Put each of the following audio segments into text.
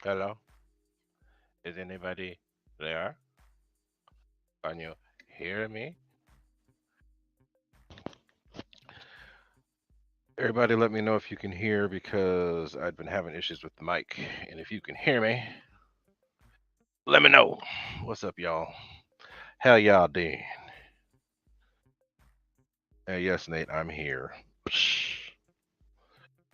Hello? Is anybody there? Can you hear me? Everybody let me know if you can hear because I've been having issues with the mic. And if you can hear me, let me know. What's up, y'all? How y'all doing? Yes, Nate, I'm here.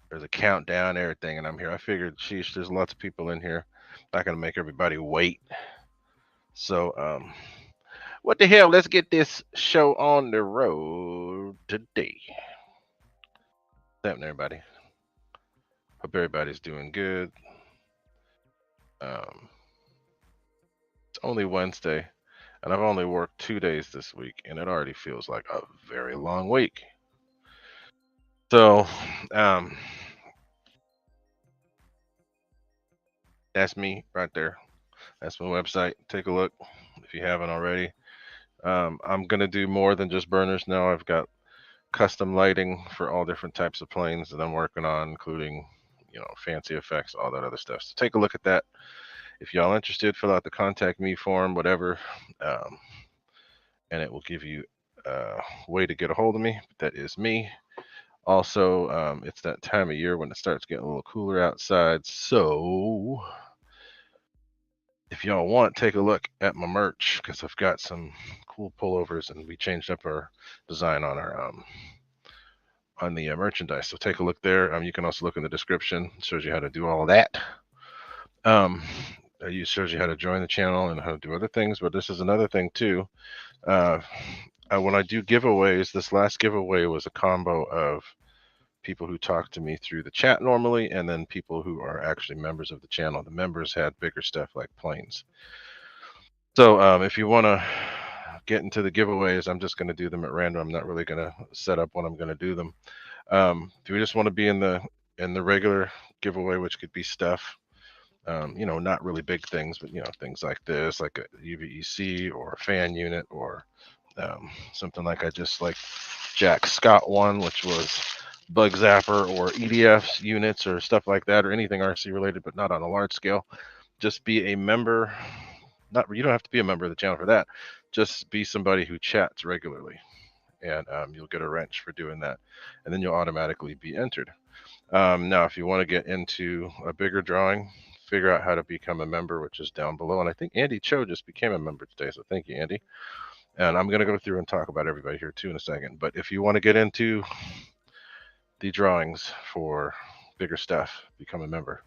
There's a countdown, everything, and I'm here. I figured, sheesh, there's lots of people in here. Not gonna make everybody wait. So, what the hell? Let's get this show on the road today. What's happening, everybody? Hope everybody's doing good. It's only Wednesday, and I've only worked 2 days this week, and it already feels like a very long week. So, that's me right there. That's my website. Take a look if you haven't already. I'm gonna do more than just burners now. I've got custom lighting for all different types of planes that I'm working on, including, fancy effects, all that other stuff. So take a look at that. If y'all interested, fill out the contact me form, whatever, and it will give you a way to get a hold of me. That is me. Also, it's that time of year when it starts getting a little cooler outside. So if y'all want, take a look at my merch because I've got some cool pullovers, and we changed up our design on our on the merchandise. So take a look there. You can also look in the description. It shows you how to do all that. It shows you how to join the channel and how to do other things. But this is another thing too. when I do giveaways, this last giveaway was a combo of people who talk to me through the chat normally, and then people who are actually members of the channel. The members had bigger stuff like planes. So if you want to get into the giveaways, I'm just going to do them at random. I'm not really going to set up when I'm going to do them. If you just want to be in the regular giveaway, which could be stuff, not really big things, but things like this, like a UVEC or a fan unit, or something like I just like Jack Scott one, which was bug zapper or EDFs units or stuff like that, or anything RC related, but not on a large scale. Just be a member. You don't have to be a member of the channel for that. Just be somebody who chats regularly, and you'll get a wrench for doing that, and then you'll automatically be entered. Now, if you want to get into a bigger drawing, figure out how to become a member, which is down below. And I think Andy Cho just became a member today, so thank you, Andy. And I'm going to go through and talk about everybody here too in a second. But if you want to get into the drawings for bigger stuff, become a member,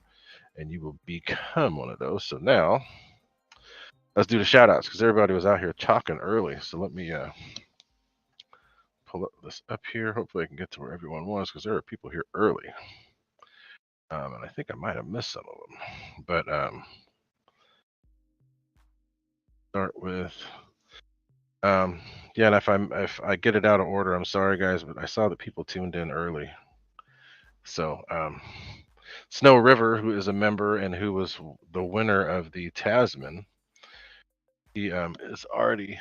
and you will become one of those. So now, let's do the shout outs because everybody was out here talking early. So let me pull this up here. Hopefully I can get to where everyone was because there are people here early. And I think I might have missed some of them. But start with yeah, and if I get it out of order, I'm sorry guys, but I saw that people tuned in early. So Snow River, who is a member and who was the winner of the Tasman, he is already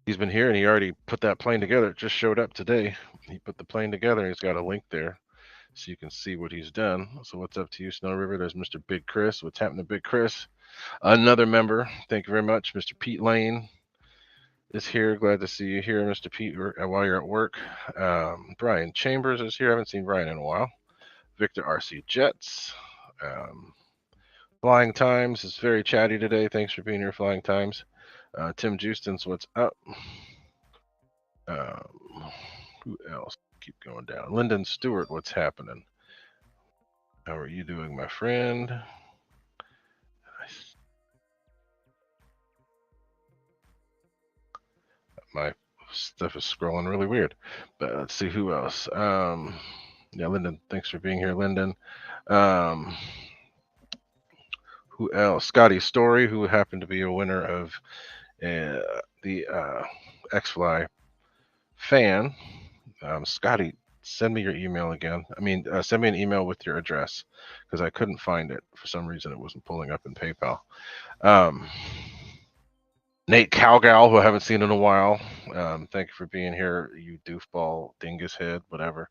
he's been here and he already put that plane together. It just showed up today. He put the plane together and he's got a link there so you can see what he's done. So what's up to you, Snow River? There's Mr. Big Chris. What's happening to Big Chris? Another member. Thank you very much. Mr. Pete Lane is here. Glad to see you here, Mr. Pete, while you're at work. Brian Chambers is here. I haven't seen Brian in a while. Victor RC Jets. Flying Times is very chatty today. Thanks for being here, Flying Times. Tim Justin's what's up. Who else? Keep going down. Lyndon Stewart, what's happening? How are you doing, my friend? My stuff is scrolling really weird. But let's see who else. Yeah, Lyndon, thanks for being here, Lyndon. Who else? Scotty Story, who happened to be a winner of the X-Fly fan. Scotty, send me your email again. Send me an email with your address because I couldn't find it. For some reason, it wasn't pulling up in PayPal. Nate Calgal, who I haven't seen in a while. Thank you for being here, you doofball dingus head, whatever.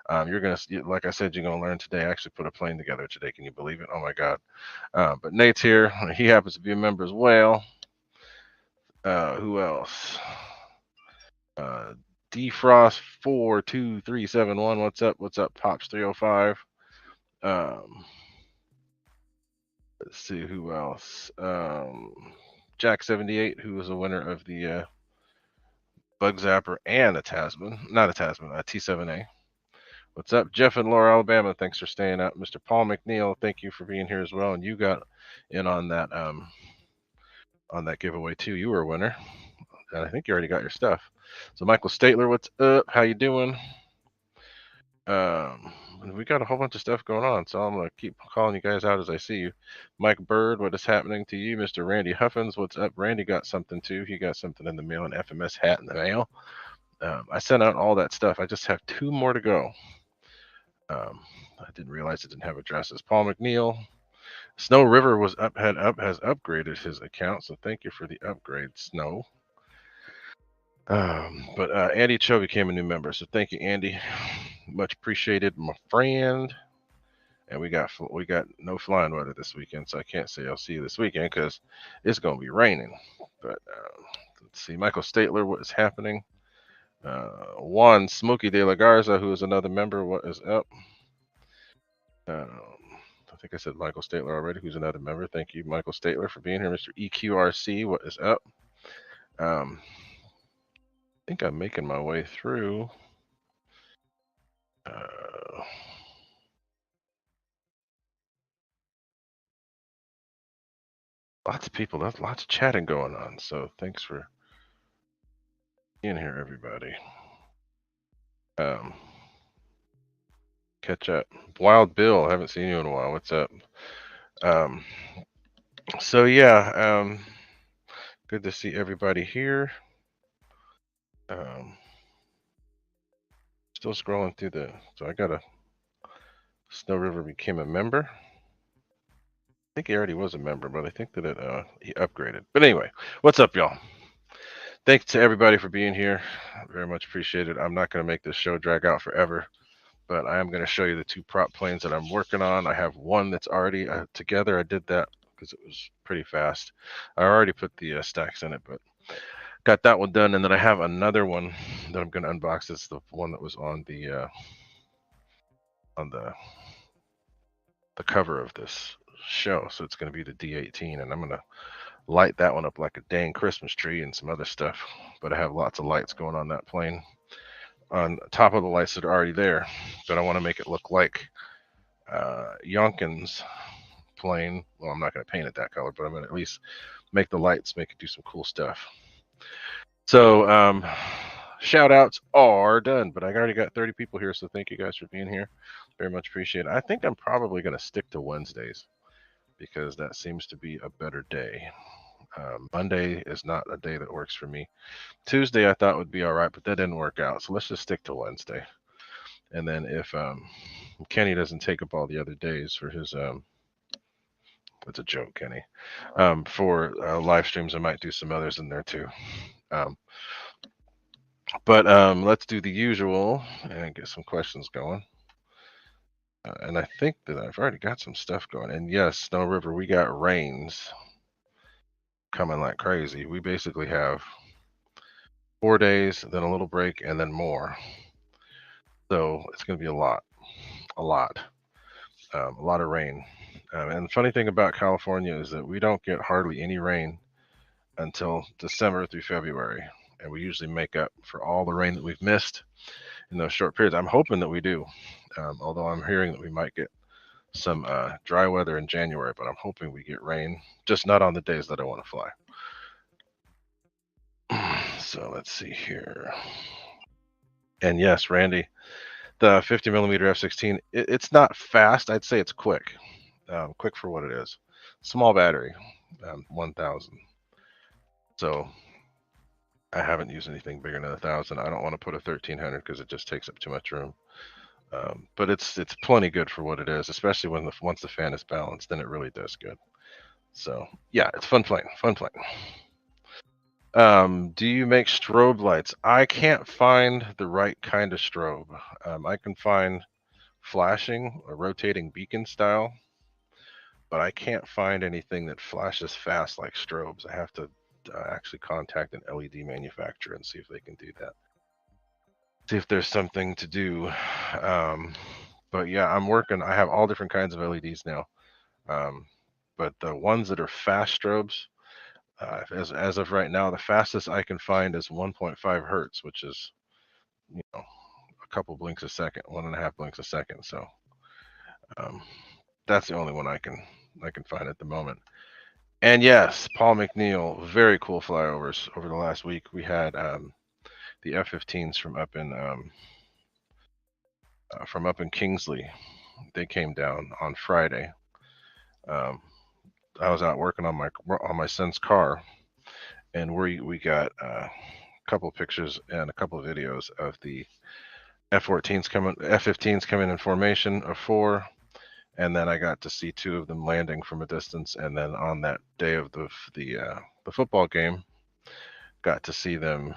You're going to, like I said, you're going to learn today. I actually put a plane together today. Can you believe it? Oh, my God. But Nate's here. He happens to be a member as well. Who else? Defrost42371. What's up? What's up, Pops305? Let's see who else. Jack78, who was a winner of the Bug Zapper and a Tasman. Not a Tasman, a T7A. What's up, Jeff in Laura, Alabama? Thanks for staying up. Mr. Paul McNeil, thank you for being here as well. And you got in on that giveaway too. You were a winner. And I think you already got your stuff. So Michael Statler, what's up? How you doing? We got a whole bunch of stuff going on, so I'm gonna keep calling you guys out as I see you. Mike Bird, what is happening to you? Mr. Randy Huffins, what's up? Randy got something too. He got something in the mail, an FMS hat in the mail. I sent out all that stuff. I just have 2 more to go. I didn't realize it didn't have addresses. Paul McNeil, Snow River has upgraded his account, so thank you for the upgrade, Snow. But Andy Cho became a new member, so thank you, Andy. Much appreciated, my friend. And we got no flying weather this weekend, so I can't say I'll see you this weekend because it's gonna be raining. But let's see, Michael Statler, what is happening? Juan Smokey De La Garza, who is another member, what is up? I think I said Michael Statler already, who's another member. Thank you, Michael Statler, for being here. Mr. EQRC, what is up? I think I'm making my way through. Lots of people, lots of chatting going on. So thanks for In here, everybody. Catch up. Wild Bill, haven't seen you in a while. What's up? So yeah, good to see everybody here. Still scrolling through so I got Snow River became a member. I think he already was a member, but I think that he upgraded. But anyway, what's up, y'all? Thanks to everybody for being here. Very much appreciated. I'm not going to make this show drag out forever, but I am going to show you the two prop planes that I'm working on. I have one that's already together. I did that because it was pretty fast. I already put the stacks in it, but got that one done. And then I have another one that I'm going to unbox. It's the one that was on the cover of this show. So it's going to be the D18, and I'm going to light that one up like a dang Christmas tree and some other stuff. But I have lots of lights going on that plane on top of the lights that are already there. But I want to make it look like Yonkins plane. Well, I'm not going to paint it that color, but I'm going to at least make the lights, make it do some cool stuff. So shout outs are done, but I already got 30 people here, so thank you guys for being here. Very much appreciate it. I think I'm probably going to stick to Wednesdays because that seems to be a better day. Monday is not a day that works for me. Tuesday I thought would be all right, but that didn't work out. So let's just stick to Wednesday. And then if Kenny doesn't take up all the other days for his it's a joke, Kenny. For live streams, I might do some others in there too. But let's do the usual and get some questions going. And I think that I've already got some stuff going. And yes, Snow River, we got rains coming like crazy. We basically have 4 days, then a little break, and then more. So it's going to be a lot of rain. And the funny thing about California is that we don't get hardly any rain until December through February. And we usually make up for all the rain that we've missed in those short periods. I'm hoping that we do, although I'm hearing that we might get some dry weather in January, but I'm hoping we get rain, just not on the days that I want to fly. So let's see here. And yes, Randy, the 50 millimeter F-16, it's not fast. I'd say it's quick. Quick for what it is. Small battery, 1,000. So I haven't used anything bigger than 1,000. I don't want to put a 1,300 because it just takes up too much room. But it's plenty good for what it is, especially when once the fan is balanced, then it really does good. So yeah, it's fun plane. Do you make strobe lights? I can't find the right kind of strobe. I can find flashing or rotating beacon style, but I can't find anything that flashes fast like strobes. I have to actually contact an LED manufacturer and see if they can do that. See if there's something to do. But yeah, I'm working. I have all different kinds of LEDs now. But the ones that are fast strobes, as of right now, the fastest I can find is 1.5 hertz, which is, a couple blinks a second, 1.5 blinks a second. So that's the only one I can find at the moment. And yes, Paul McNeil, very cool flyovers over the last week. We had the F-15s from up in Kingsley. They came down on Friday. I was out working on my son's car, and we got a couple of pictures and a couple of videos of the F-15s coming in formation of 4, and then I got to see 2 of them landing from a distance. And then on that day of the football game, got to see them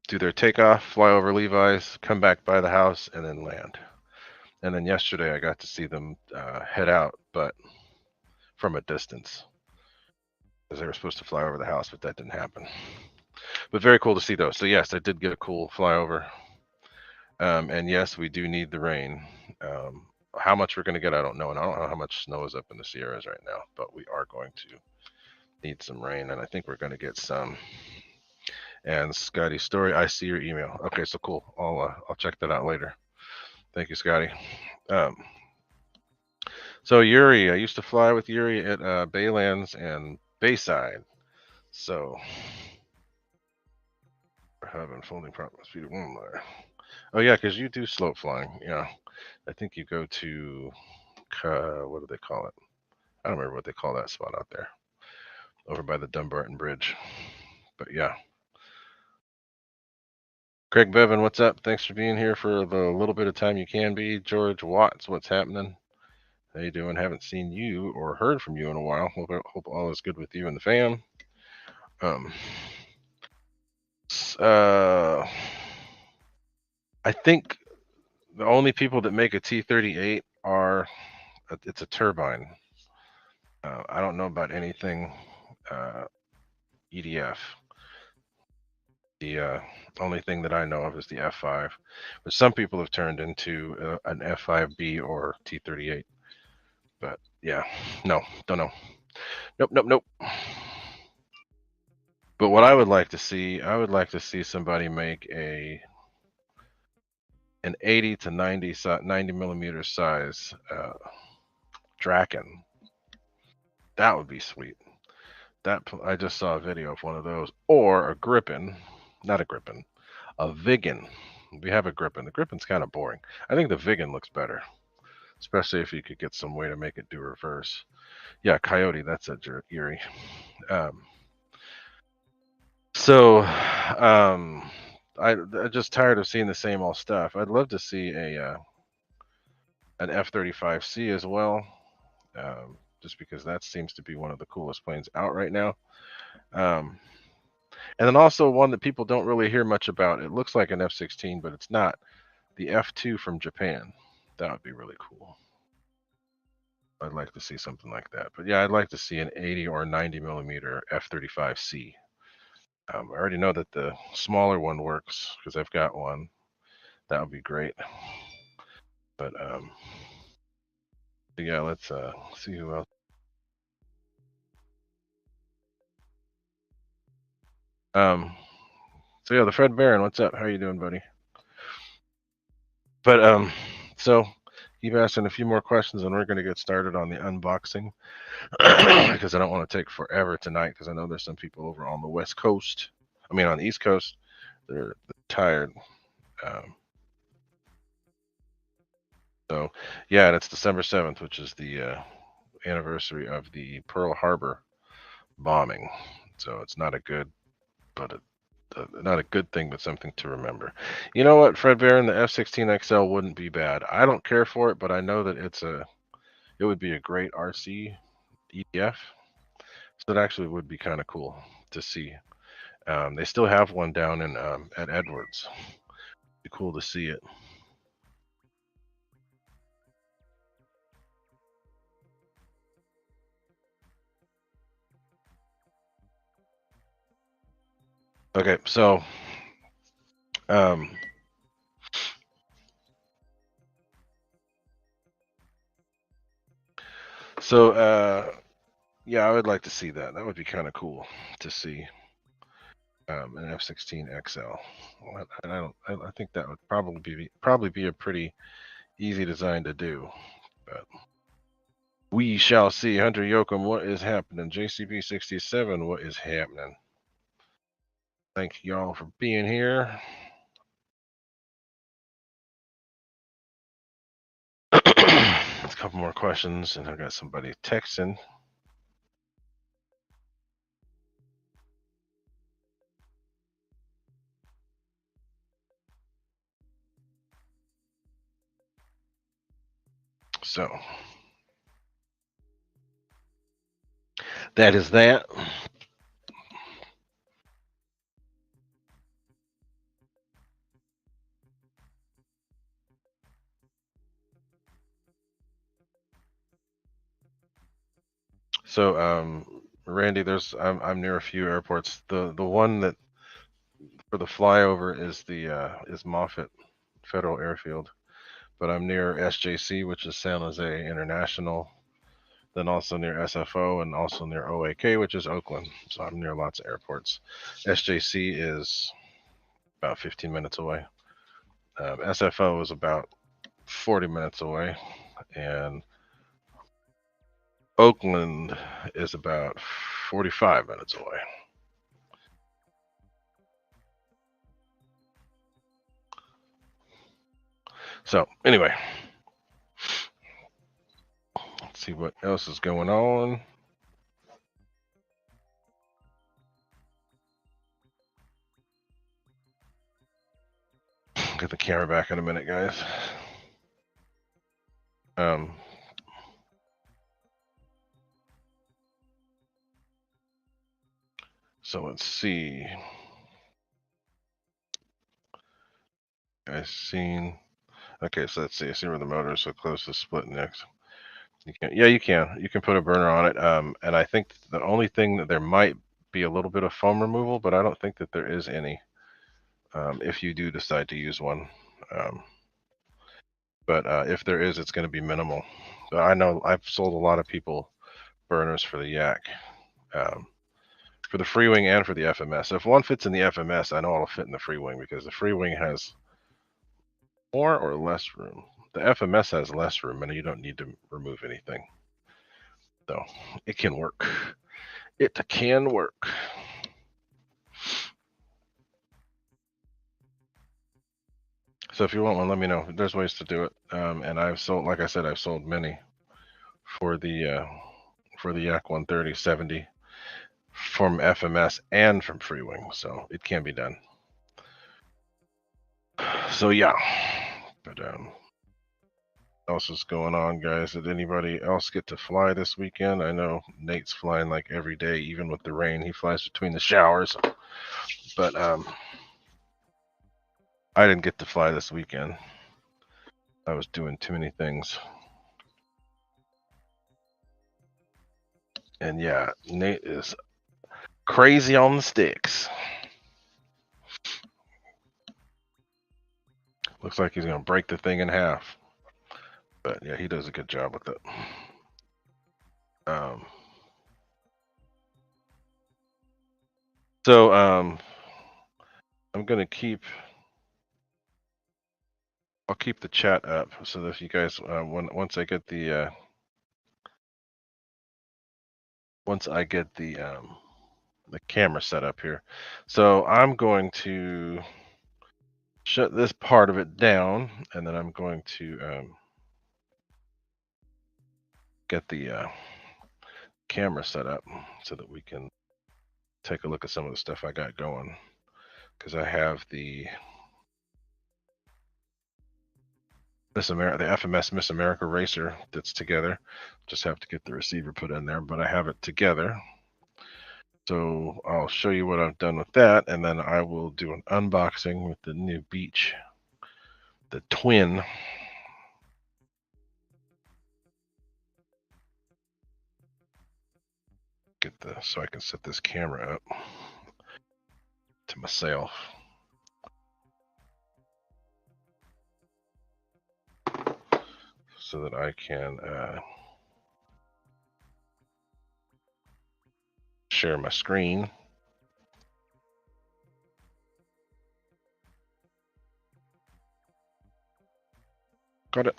do their takeoff, fly over Levi's, come back by the house, and then land. And then yesterday I got to see them head out, but from a distance, because they were supposed to fly over the house, but that didn't happen. But very cool to see those. So yes, I did get a cool flyover. And yes, we do need the rain. How much we're going to get, I don't know. And I don't know how much snow is up in the Sierras right now, but we are going to need some rain. And I think we're going to get some. And Scotty Story, I see your email. Okay, so cool. I'll check that out later. Thank you, Scotty. So Yuri, I used to fly with Yuri at Baylands and Bayside. So, having folding prop speed of 1 there. Oh yeah, because you do slope flying. Yeah, I think you go to what do they call it? I don't remember what they call that spot out there, over by the Dumbarton Bridge. But yeah. Craig Bevan, what's up? Thanks for being here for the little bit of time you can be. George Watts, what's happening? How you doing? Haven't seen you or heard from you in a while. Hope all is good with you and the fam. Um, uh, I think the only people that make a T-38 are it's a turbine. I don't know about anything EDF. The only thing that I know of is the F5, but some people have turned into an F5B or T-38. But yeah, no, don't know. Nope, nope, nope. But what I would like to see, I would like to see somebody make an 80 to 90 millimeter size Draken. That would be sweet. That I just saw a video of one of those, or a Gripen, not a Gripen, a Viggen. We have a Gripen. The Gripen's kind of boring. I think the Viggen looks better, especially if you could get some way to make it do reverse. Yeah, Coyote. That's a Erie. Um, so, I'm just tired of seeing the same old stuff. I'd love to see an F-35C as well, just because that seems to be one of the coolest planes out right now. Um, and then also one that people don't really hear much about. It looks like an F-16, but it's not. The F-2 from Japan. That would be really cool. I'd like to see something like that. But yeah, I'd like to see an 80 or 90 millimeter F-35C. I already know that the smaller one works because I've got one. That would be great. But yeah, let's see who else. So yeah, the Fred Barron, what's up? How you doing, buddy? But so keep asking a few more questions, and we're going to get started on the unboxing because I don't want to take forever tonight because I know there's some people over on the West Coast. I mean, on the East Coast, they're tired. Um, so yeah, and it's December 7th, which is the anniversary of the Pearl Harbor bombing. So it's not a good, but not a good thing, but something to remember. You know what, Fred Barron, the F-16XL wouldn't be bad. I don't care for it, but I know that it would be a great RC EDF. So it actually would be kind of cool to see. They still have one down in at Edwards. It'd be cool to see it. Okay, um, so yeah, I would like to see that. That would be kind of cool to see an F-16XL. And I think that would probably be a pretty easy design to do. But we shall see. Hunter Yoakum, what is happening? JCB 67, what is happening? Thank y'all for being here. A couple more questions, and I've got somebody texting. So that is that. So Randy, I'm near a few airports. The one that for the flyover is the is Moffett Federal Airfield, but I'm near SJC, which is San Jose International, then also near SFO and also near OAK, which is Oakland. So I'm near lots of airports. SJC is about 15 minutes away. SFO is about 40 minutes away, and Oakland is about 45 minutes away. So anyway, let's see what else is going on. Get the camera back in a minute, guys. So let's see. Guys seen? Okay, so let's see. I see where the motor is so close to split next. You can, yeah, you can. You can put a burner on it. And I think the only thing that there might be a little bit of foam removal, but I don't think that there is any. If you do decide to use one. But if there is, it's going to be minimal. But I know I've sold a lot of people burners for the Yak, for the freewing and for the FMS. So if one fits in the FMS, I know it'll fit in the freewing because the freewing has more or less room. The FMS has less room, and you don't need to remove anything. So it can work. It can work. So if you want one, let me know. There's ways to do it. And I've sold, like I said, I've sold many for the Yak 130 70 from FMS and from freewing. So it can be done. So yeah, but what else is going on, guys? Did anybody else get to fly this weekend? I know Nate's flying like every day, even with the rain. He flies between the showers. But I didn't get to fly this weekend. I was doing too many things. And yeah, Nate is crazy on the sticks. Looks like he's going to break the thing in half. But yeah, he does a good job with it. So I'm going to keep... I'll keep the chat up so that if you guys, once I get the camera set up here, so I'm going to shut this part of it down, and then I'm going to get the camera set up so that we can take a look at some of the stuff I got going, because I have the FMS Miss America Racer that's together. Just have to get the receiver put in there, but I have it together. So I'll show you what I've done with that, and then I will do an unboxing with the new Beach, the Twin. So I can set this camera up to myself. So that I can share my screen. Got it.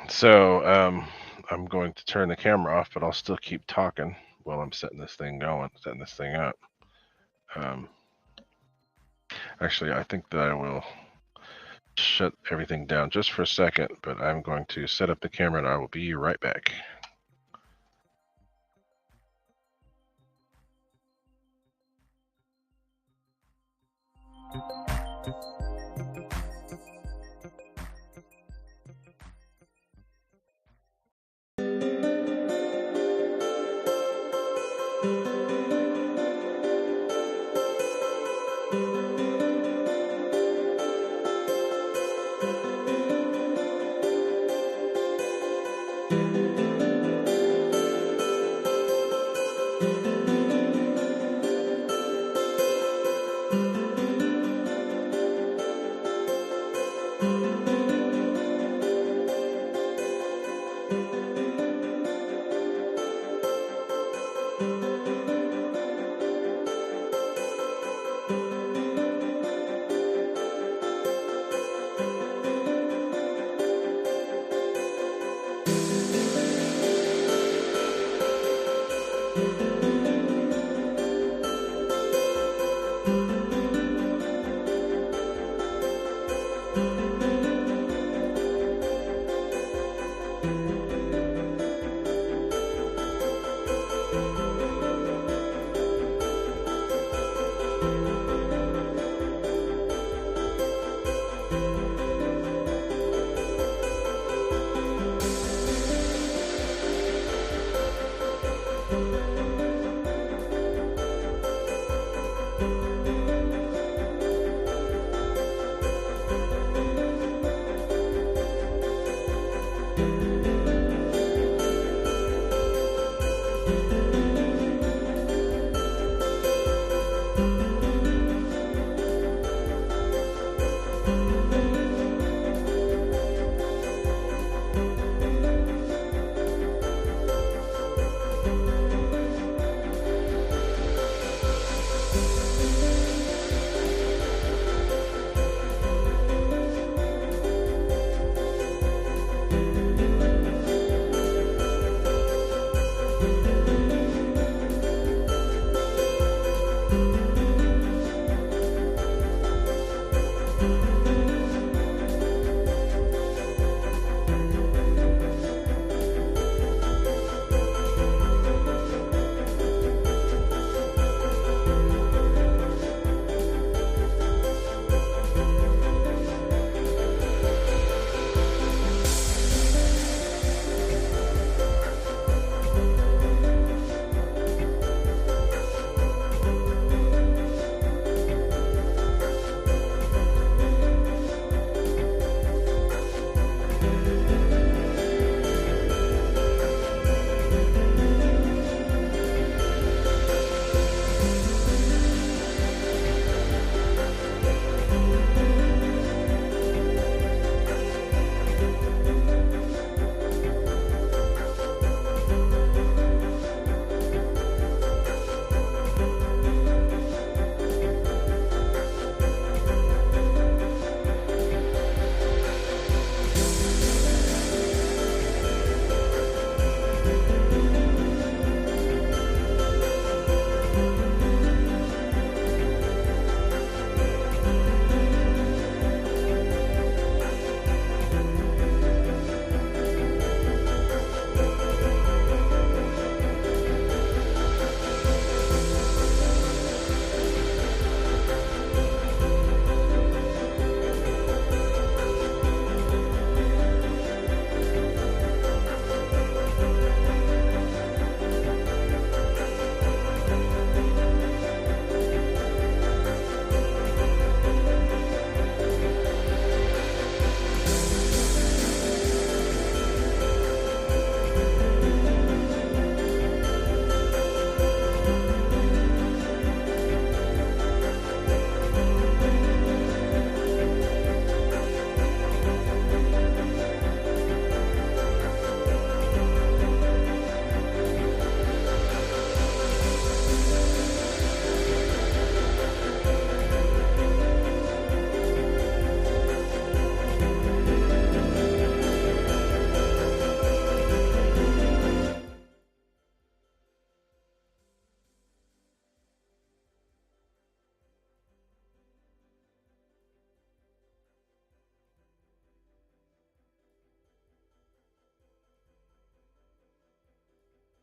So I'm going to turn the camera off, but I'll still keep talking while I'm setting this thing going, setting this thing up. Actually, I think that I will shut everything down just for a second, but I'm going to set up the camera and I will be right back.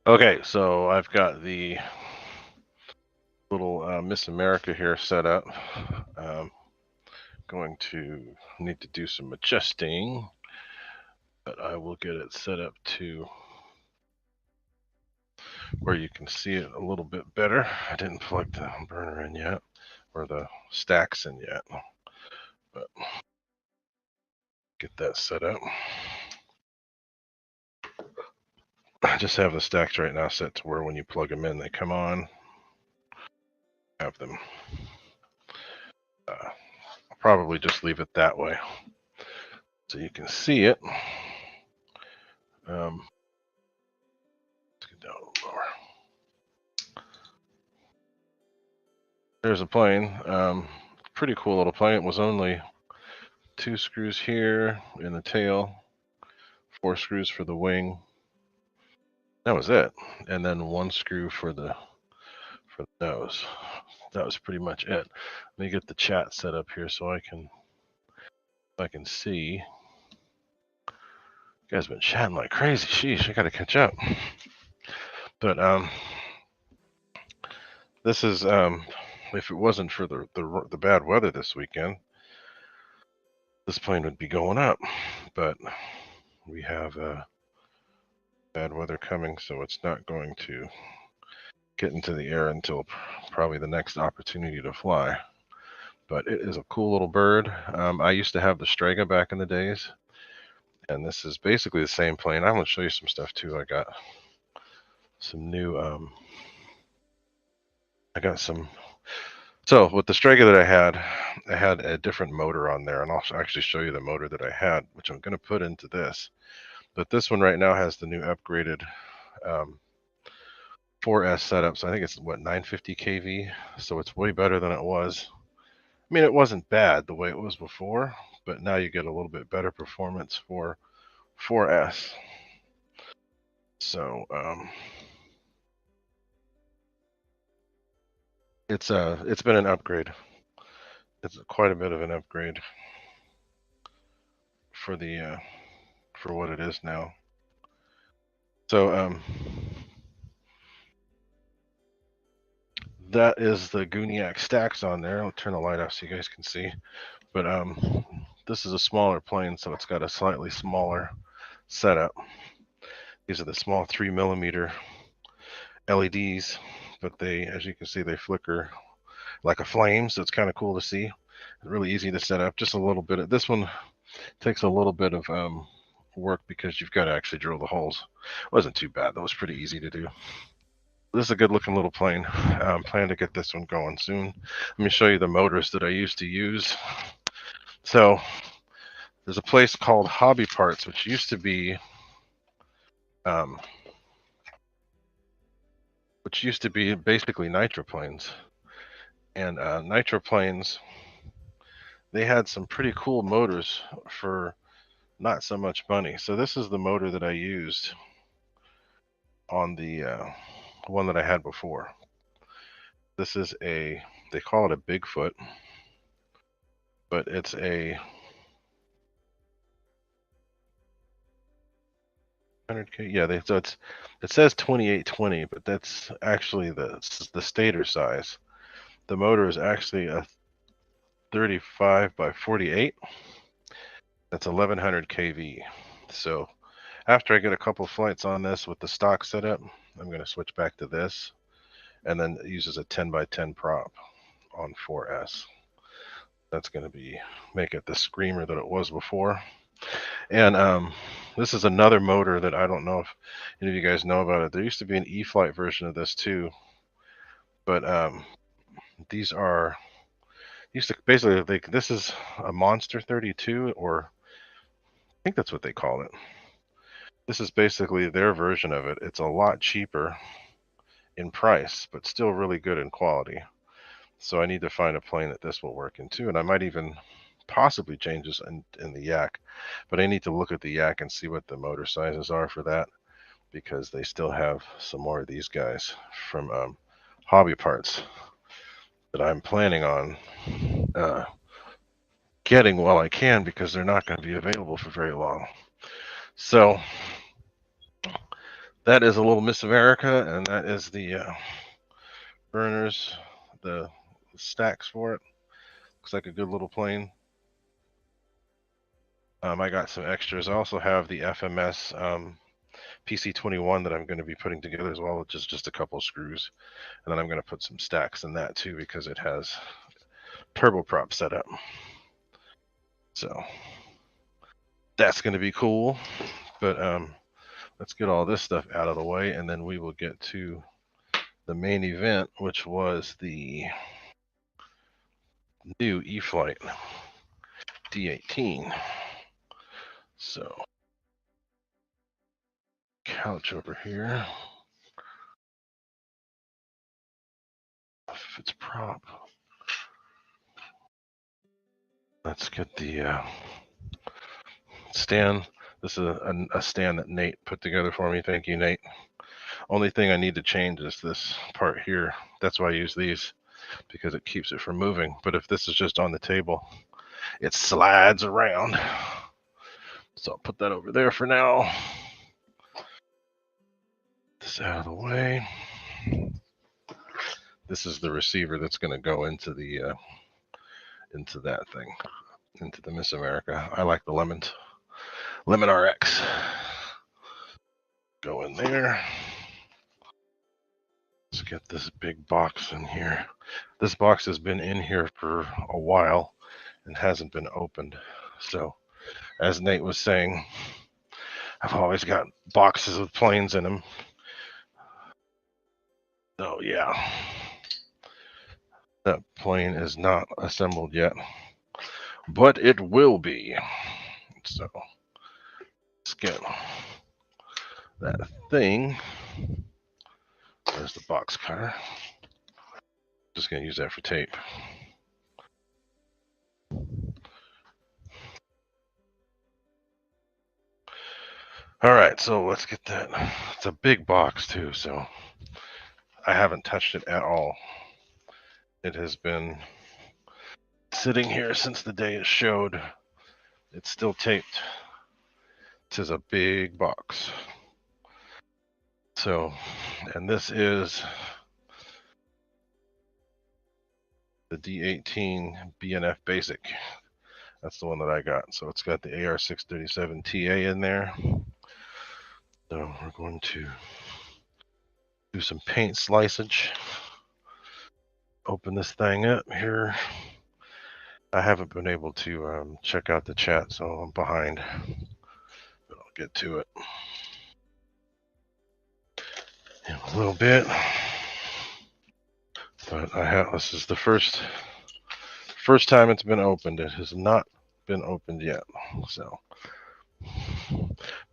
Okay, so I've got the little Miss America here set up. Going to need to do some adjusting, but I will get it set up to where you can see it a little bit better. I didn't plug the burner in yet, or the stacks in yet, but get that set up. I just have the stacks right now set to where when you plug them in, they come on. Have them. I'll probably just leave it that way so you can see it. Let's get down a little lower. There's a plane. Pretty cool little plane. It was only 2 screws here in the tail, 4 screws for the wing. That was it. And then 1 screw for the nose. That was pretty much it. Let me get the chat set up here so I can see. You guys been chatting like crazy. Sheesh, I gotta catch up. But this is if it wasn't for the bad weather this weekend, this plane would be going up. But we have bad weather coming, so it's not going to get into the air until probably the next opportunity to fly. But it is a cool little bird. I used to have the Strega back in the days, and this is basically the same plane. I'm going to show you some stuff too. I got some new so with the Strega that I had a different motor on there, and I'll actually show you the motor that I had, which I'm going to put into this. But this one right now has the new upgraded 4S setup, so I think it's what, 950 kV, so it's way better than it was. I mean, it wasn't bad the way it was before, but now you get a little bit better performance for 4S. So it's been an upgrade. It's quite a bit of an upgrade for the for what it is now. So that is the Gooniac stacks on there. I'll turn the light off so you guys can see. But this is a smaller plane, so it's got a slightly smaller setup. These are the small 3mm LEDs, but they, as you can see, they flicker like a flame, so it's kind of cool to see. Really easy to set up. Just a little bit of this one takes a little bit of work because you've got to actually drill the holes. It wasn't too bad. That was pretty easy to do. This is a good looking little plane. Plan to get this one going soon. Let me show you the motors that I used to use. So there's a place called Hobby Parts, which used to be basically nitroplanes. And nitroplanes, they had some pretty cool motors for not so much money. So this is the motor that I used on the one that I had before. This is they call it a Bigfoot, but it's a 100K. Yeah, so it says 2820, but that's actually the stator size. The motor is actually a 35 by 48. That's 1100 kV. So after I get a couple flights on this with the stock setup, I'm going to switch back to this, and then it uses a 10 by 10 prop on 4S. That's going to make it the screamer that it was before. And this is another motor that I don't know if any of you guys know about it. There used to be an E-Flight version of this too, but these are used to basically this is a Monster 32, or I think that's what they call it. This is basically their version of it. It's a lot cheaper in price, but still really good in quality. So I need to find a plane that this will work into, and I might even possibly change this in the Yak, but I need to look at the Yak and see what the motor sizes are for that, because they still have some more of these guys from Hobby Parts that I'm planning on getting while I can, because they're not going to be available for very long. So that is a little Miss America, and that is the burners, the stacks for it. Looks like a good little plane. I got some extras. I also have the FMS PC21 that I'm going to be putting together as well, which is just a couple of screws. And then I'm going to put some stacks in that too because it has turboprop set up. So that's going to be cool. But let's get all this stuff out of the way, and then we will get to the main event, which was the new E-flite D18. So couch over here. If it's prop, let's get the stand. This is a stand that Nate put together for me. Thank you, Nate. Only thing I need to change is this part here. That's why I use these, because it keeps it from moving. But if this is just on the table, it slides around. So I'll put that over there for now. This out of the way. This is the receiver that's going to go into the into that thing, into the Miss America. I like the Lemon RX. Go in there. Let's get this big box in here. This box has been in here for a while and hasn't been opened. So, as Nate was saying, I've always got boxes with planes in them. So, yeah. That plane is not assembled yet, but it will be. So, let's get that thing. There's the box cutter. Just going to use that for tape. All right, so let's get that. It's a big box too, so I haven't touched it at all. It has been sitting here since the day it showed. It's still taped. This is a big box. So, and this is the D18 BNF Basic. That's the one that I got. So it's got the AR637TA in there. So we're going to do some paint slicage. Open this thing up here. I haven't been able to check out the chat, so I'm behind. But I'll get to it in a little bit. But this is the first time it's been opened. It has not been opened yet, so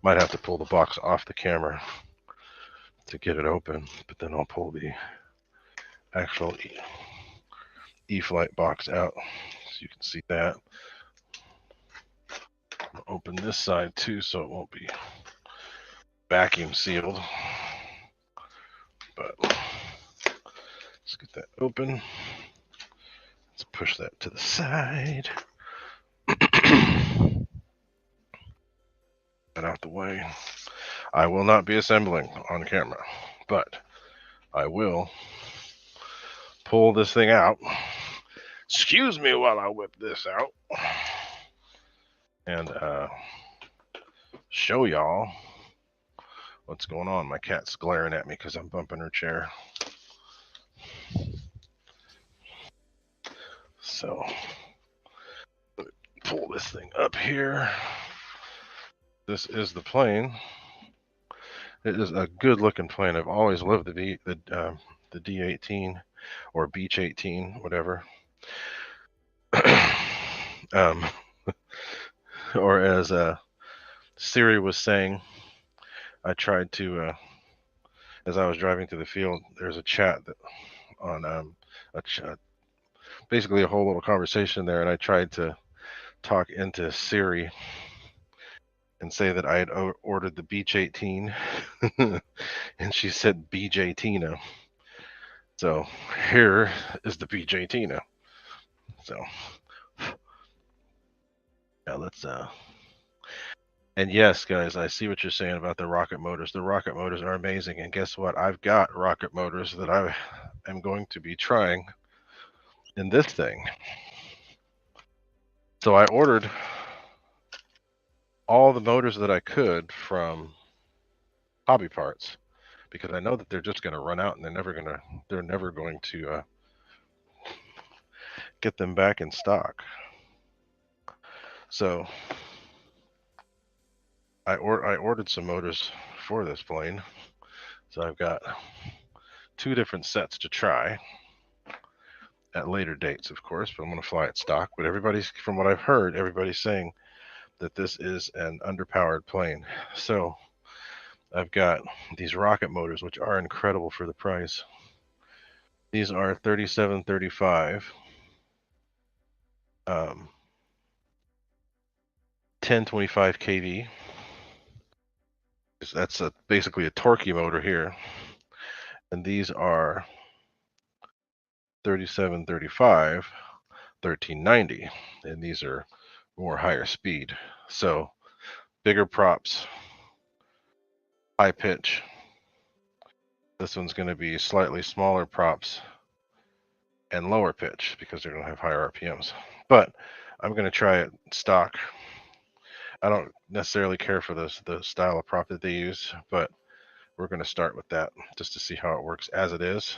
might have to pull the box off the camera to get it open, but then I'll pull the actual E-flite box out so you can see that. I'll open this side too so it won't be vacuum sealed, but let's get that open. Let's push that to the side. Get out the way. I will not be assembling on camera, but I will pull this thing out. Excuse me while I whip this out and show y'all what's going on. My cat's glaring at me because I'm bumping her chair. So pull this thing up here. This is the plane. It is a good looking plane. I've always loved the D18 or Beach 18, whatever. Or as Siri was saying, I tried to, as I was driving to the field, there's a chat that on basically a whole little conversation there, and I tried to talk into Siri and say that I had ordered the Beach 18, and she said BJ Tina. So here is the BJ Tina. So yeah, let's And yes, guys, I see what you're saying about the rocket motors. The rocket motors are amazing. And guess what? I've got rocket motors that I am going to be trying in this thing. So I ordered all the motors that I could from Hobby Parts because I know that they're just going to run out and they're never going to get them back in stock. So I ordered some motors for this plane. So I've got 2 different sets to try at later dates, of course, but I'm going to fly it stock. But from what I've heard, everybody's saying that this is an underpowered plane. So I've got these rocket motors, which are incredible for the price. These are 3735, 1025 kV. That's basically a torquey motor here. And these are 3735, 1390, and these are more higher speed. So bigger props, high pitch. This one's going to be slightly smaller props and lower pitch because they're going to have higher RPMs. But I'm going to try it stock. I don't necessarily care for the style of prop that they use, but we're going to start with that just to see how it works as it is.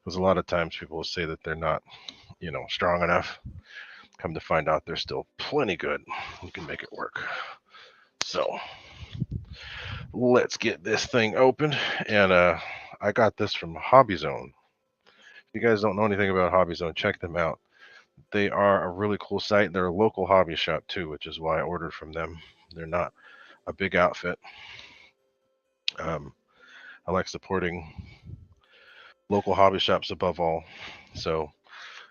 Because a lot of times people will say that they're not, strong enough. Come to find out they're still plenty good. You can make it work. So let's get this thing opened. And I got this from Hobby Zone. If you guys don't know anything about Hobby Zone, check them out. They are a really cool site. They're a local hobby shop too, which is why I ordered from them. They're not a big outfit. I like supporting local hobby shops above all. So,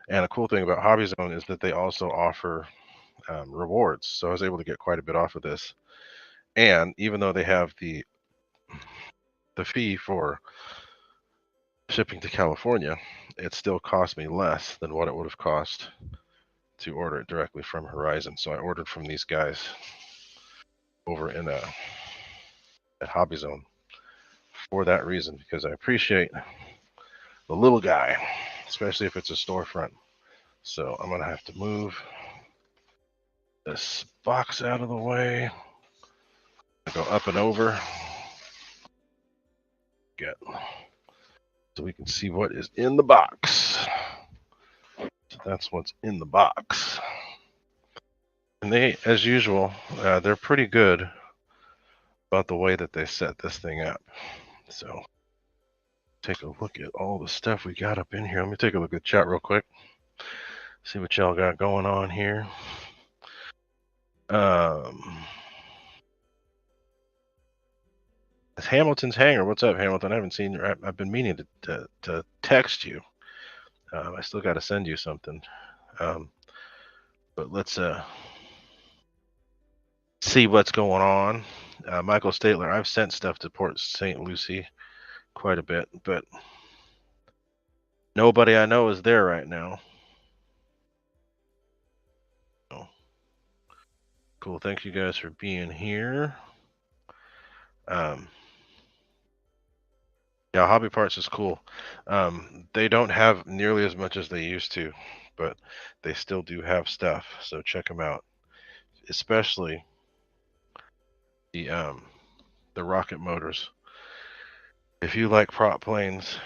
and a cool thing about Hobby Zone is that they also offer rewards. So I was able to get quite a bit off of this. And even though they have the fee for shipping to California, it still cost me less than what it would have cost to order it directly from Horizon. So I ordered from these guys over at Hobby Zone for that reason, because I appreciate the little guy, especially if it's a storefront. So I'm gonna have to move this box out of the way. Go up and over. So we can see what is in the box. So that's what's in the box. And they, as usual, they're pretty good about the way that they set this thing up. So take a look at all the stuff we got up in here. Let me take a look at the chat real quick. See what y'all got going on here. It's Hamilton's Hangar. What's up, Hamilton? I haven't seen you. I've been meaning to text you. I still got to send you something. But let's see what's going on. Michael Statler, I've sent stuff to Port St. Lucie quite a bit, but nobody I know is there right now. So, cool. Thank you guys for being here. Yeah, Hobby Parts is cool. They don't have nearly as much as they used to, but they still do have stuff. So check them out, especially the rocket motors. If you like prop planes,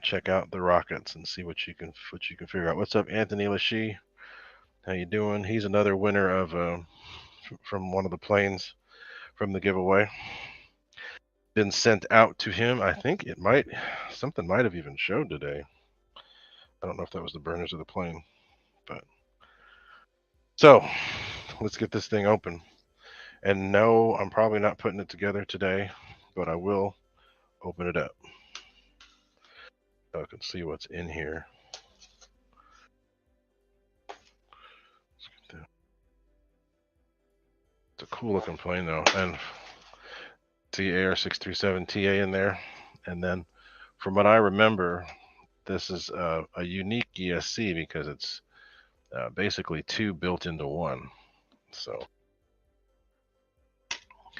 check out the rockets and see what you can figure out. What's up, Anthony Lachey? How you doing? He's another winner of from one of the planes from the giveaway. Been sent out to him. I think something might have even showed today. I don't know if that was the burners of the plane, but so let's get this thing open. And no, I'm probably not putting it together today, but I will open it up so I can see what's in here. It's a cool looking plane though, and see AR637TA in there. And then from what I remember, this is a unique ESC because it's basically 2 built into 1. So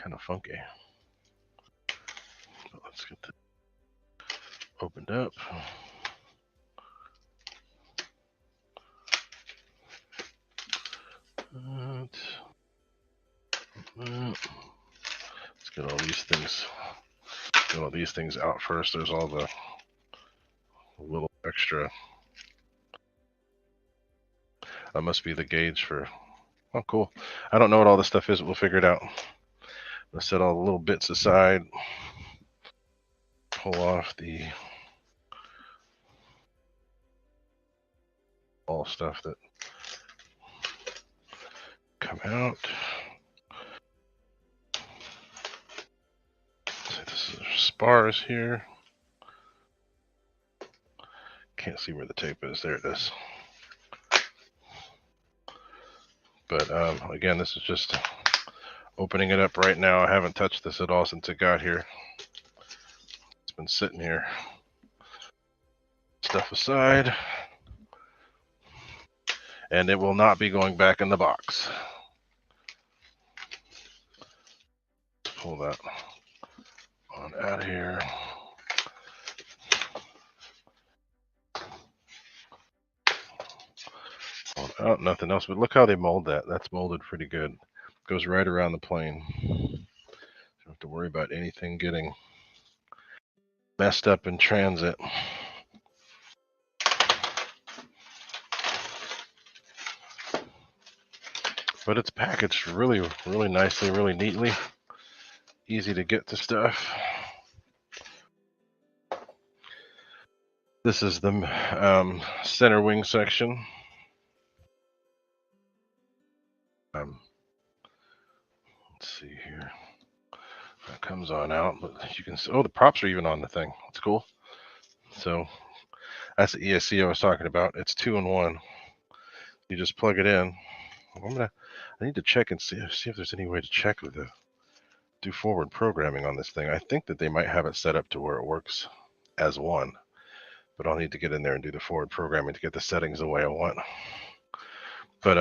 kind of funky. So let's get this opened up. Let's get all these things. Get all these things out first. There's all the little extra. That must be the gauge for. Oh, cool. I don't know what all this stuff is, but we'll figure it out. Let's set all the little bits aside. Pull off the all stuff that come out. So this is spars here. Can't see where the tape is. There it is. But again, this is just opening it up right now. I haven't touched this at all since it got here. It's been sitting here. Stuff aside. And it will not be going back in the box. Let's pull that on out of here. Oh, nothing else, but look how they mold that. That's molded pretty good. Goes right around the plane. Don't have to worry about anything getting messed up in transit. But it's packaged really, really nicely, really neatly. Easy to get to stuff. This is the center wing section. Let's see here. That comes on out, but you can see, oh, the props are even on the thing. That's cool. So that's the ESC I was talking about. It's 2-in-1. You just plug it in. I need to check and see if there's any way to check with do forward programming on this thing. I think that they might have it set up to where it works as one, but I'll need to get in there and do the forward programming to get the settings the way I want. But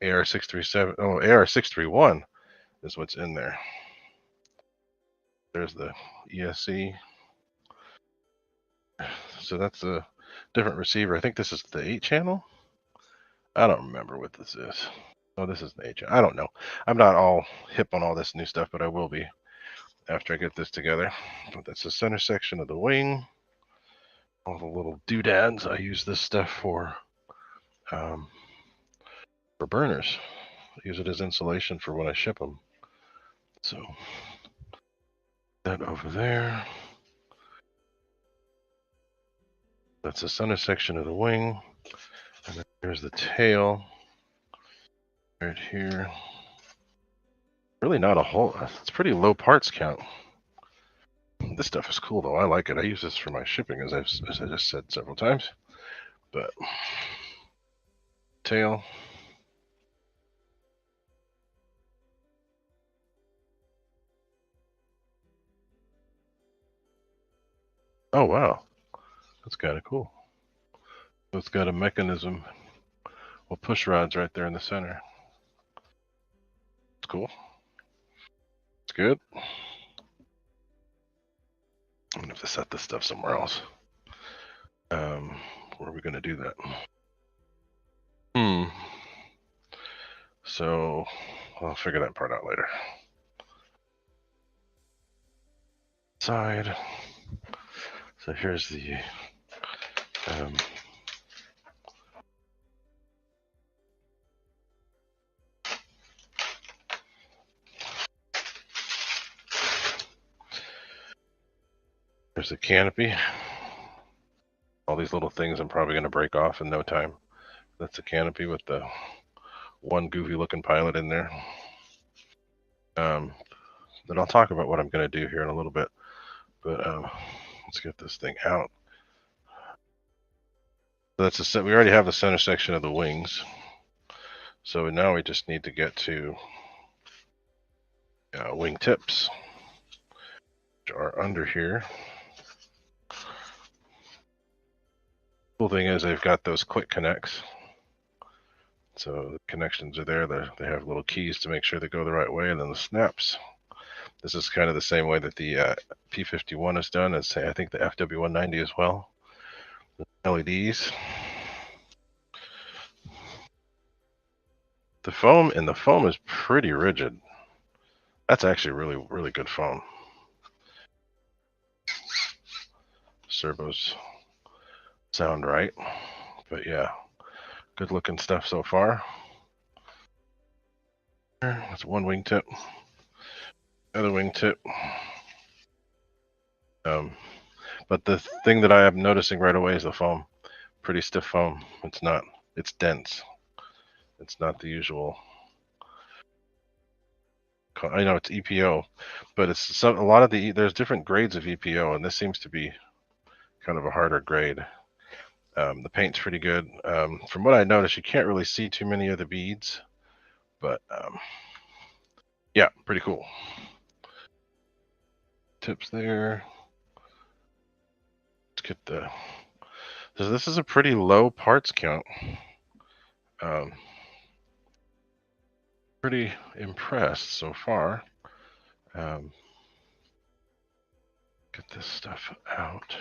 AR637, oh, AR631 is what's in there. There's the ESC. So that's a different receiver. I think this is the 8-channel. I don't remember what this is. Oh, this is the 8-channel. I don't know. I'm not all hip on all this new stuff, but I will be after I get this together. But that's the center section of the wing. All the little doodads. I use this stuff for burners. I use it as insulation for when I ship them. So that over there. That's the center section of the wing. And then there's the tail right here. Really not a whole, it's pretty low parts count. This stuff is cool though. I like it. I use this for my shipping as I just said several times. But tail. Oh wow. That's kind of cool. So it's got a mechanism with push rods right there in the center. It's cool. It's good. I'm gonna have to set this stuff somewhere else. Where are we gonna do that? So I'll figure that part out later. Side. So here's the there's the canopy. All these little things I'm probably going to break off in no time. That's the canopy with the one goofy looking pilot in there. Then I'll talk about what I'm going to do here in a little bit. But let's get this thing out. So that's we already have the center section of the wings. So now we just need to get to wing tips, which are under here. Cool thing is they've got those quick connects. So the connections are there. They have little keys to make sure they go the right way, and then the snaps This is kind of the same way that the P51 is done, as I think the FW190 as well. LEDs. The foam is pretty rigid. That's actually really, really good foam. Servos sound right, but yeah, good looking stuff so far. That's one wingtip. Other wingtip. But the thing that I am noticing right away is the foam. Pretty stiff foam. It's dense. It's not the usual. I know it's EPO, but it's a lot of there's different grades of EPO, and this seems to be kind of a harder grade. The paint's pretty good. From what I noticed, you can't really see too many of the beads, but yeah, pretty cool. Tips there. Let's get so this is a pretty low parts count. Pretty impressed so far. Get this stuff out.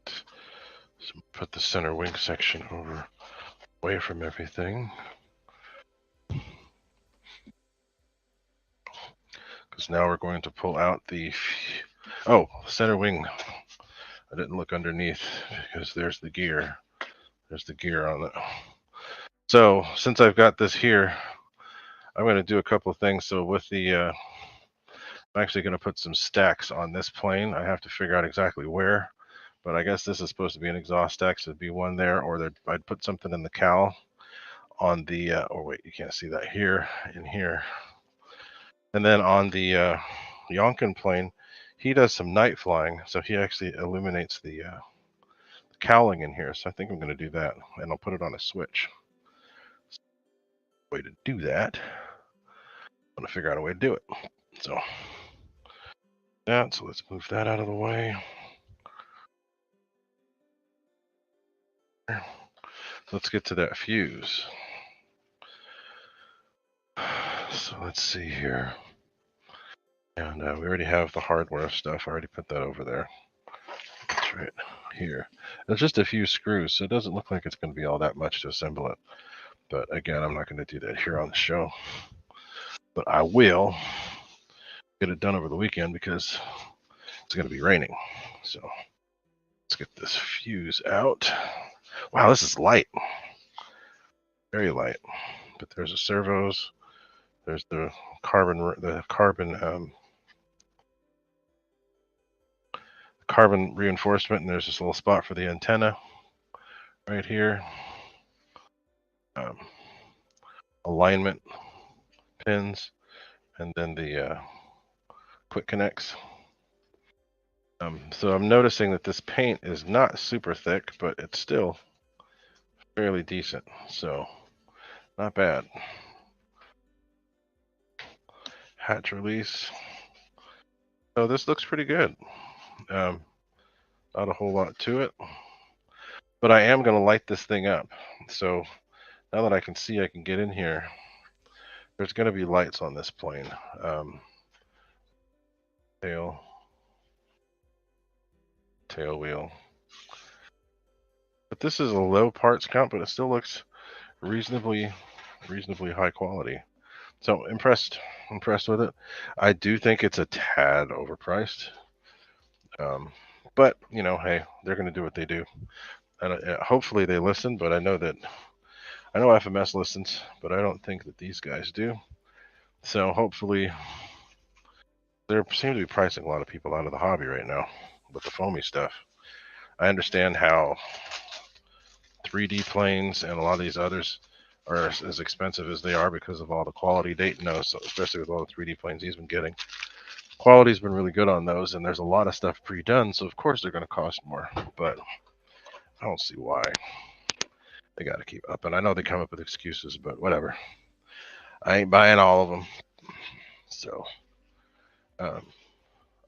So put the center wing section away from everything. Because now we're going to pull out the center wing. I didn't look underneath because there's the gear. There's the gear on it. So since I've got this here, I'm going to do a couple of things. So with I'm actually going to put some stacks on this plane. I have to figure out exactly where, but I guess this is supposed to be an exhaust stack, so there'd be one there, or I'd put something in the cowl on the, oh wait, you can't see that here and here. And then on the Yonkin plane, he does some night flying, so he actually illuminates the cowling in here. So I think I'm going to do that, and I'll put it on a switch. Way to do that. I'm going to figure out a way to do it. So let's move that out of the way. Let's get to that fuse. So let's see here. And we already have the hardware stuff. I already put that over there. That's right here. There's just a few screws, so it doesn't look like it's going to be all that much to assemble it. But again, I'm not going to do that here on the show. But I will get it done over the weekend because it's going to be raining. So let's get this fuse out. Wow, this is light. Very light. But there's the servos. There's the carbon reinforcement, and there's this little spot for the antenna right here. Alignment pins, and then the quick connects. So I'm noticing that this paint is not super thick, but it's still fairly decent. So not bad. Hatch release. So this looks pretty good. Not a whole lot to it, but I am going to light this thing up. So now that I can see I can get in here, there's going to be lights on this plane. Tail wheel. But this is a low parts count, but it still looks reasonably high quality. So impressed with it. I do think it's a tad overpriced. But you know, hey, they're going to do what they do, and hopefully they listen. But I know FMS listens, but I don't think that these guys do. So hopefully, they seem to be pricing a lot of people out of the hobby right now with the foamy stuff. I understand how 3D planes and a lot of these others are as expensive as they are because of all the quality Dayton knows, so especially with all the 3D planes he's been getting. Quality's been really good on those, and there's a lot of stuff pre-done, so of course they're going to cost more, but I don't see why. They got to keep up, and I know they come up with excuses, but whatever. I ain't buying all of them, so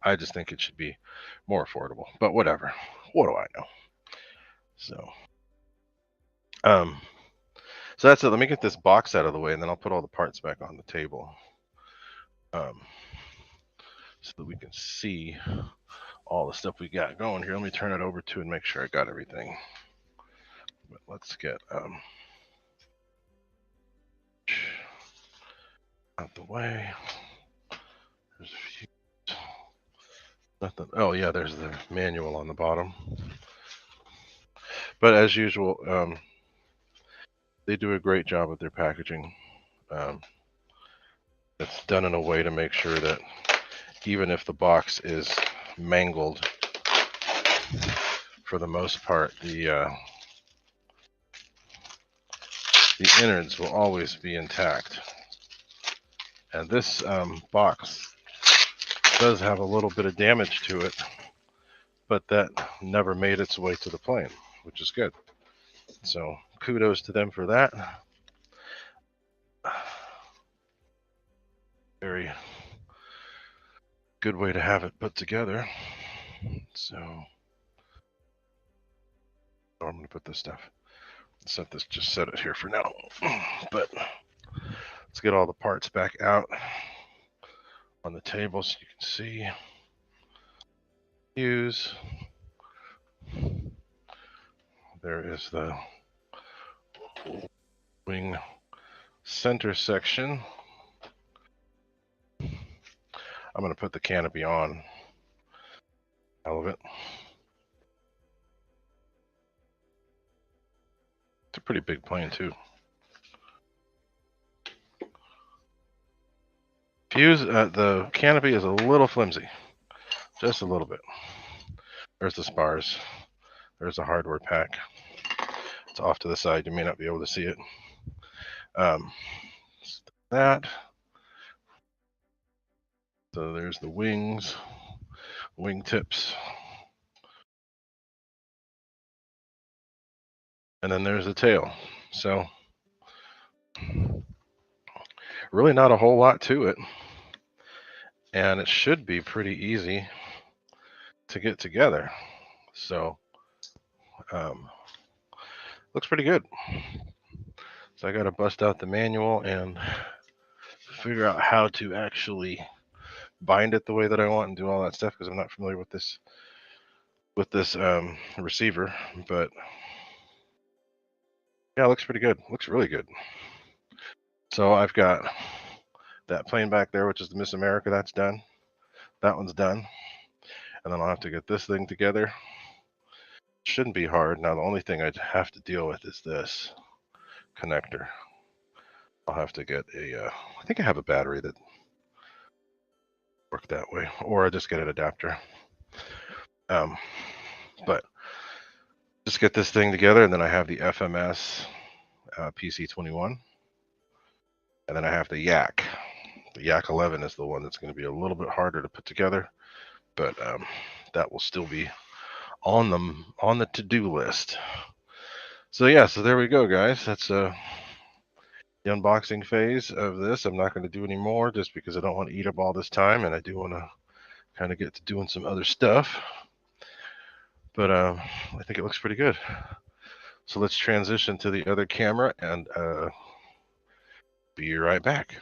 I just think it should be more affordable, but whatever. What do I know? So that's it. Let me get this box out of the way, and then I'll put all the parts back on the table. so that we can see all the stuff we got going here. Let me turn it over to and make sure I got everything. But let's get out the way. There's a few. Nothing. Oh yeah, there's the manual on the bottom. But as usual, they do a great job with their packaging. It's done in a way to make sure that even if the box is mangled, for the most part, the innards will always be intact. And this box does have a little bit of damage to it, but that never made its way to the plane, which is good. So kudos to them for that. Very good way to have it put together. So I'm going to put this stuff, just set it here for now. But let's get all the parts back out on the table so you can see. Use. There is the wing center section. I'm going to put the canopy on all of it. It's a pretty big plane too. The canopy is a little flimsy, just a little bit. There's the spars. There's the hardware pack. It's off to the side. You may not be able to see it. That. So there's the wings, wing tips. And then there's the tail. So really not a whole lot to it. And it should be pretty easy to get together. So looks pretty good. So I got to bust out the manual and figure out how to actually bind it the way that I want and do all that stuff, because I'm not familiar with this receiver. But yeah, it looks pretty good. Looks really good. So I've got that plane back there, which is the Miss America. That's done. That one's done. And then I'll have to get this thing together. Shouldn't be hard. Now the only thing I'd have to deal with is this connector. I'll have to get I think I have a battery that works that way, or I just get an adapter. But just get this thing together, and then I have the FMS PC21, and then I have the Yak. The Yak 11 is the one that's going to be a little bit harder to put together, but that will still be on the to-do list. So yeah, so there we go, guys. That's the unboxing phase of this. I'm not going to do any more just because I don't want to eat up all this time, and I do want to kind of get to doing some other stuff. But I think it looks pretty good. So let's transition to the other camera and be right back.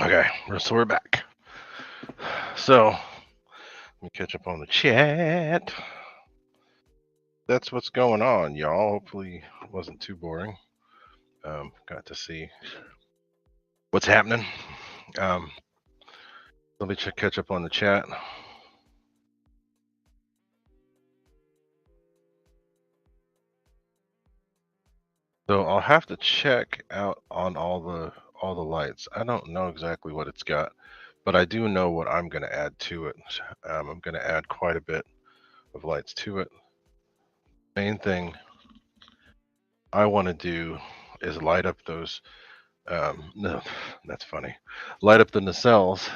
Okay, so we're back. So let me catch up on the chat. That's what's going on, y'all. Hopefully it wasn't too boring. Got to see what's happening. Let me catch up on the chat. So I'll have to check out on all the lights. I don't know exactly what it's got, but I do know what I'm going to add to it. I'm going to add quite a bit of lights to it. Main thing I want to do is light up those. No, that's funny. Light up the nacelles,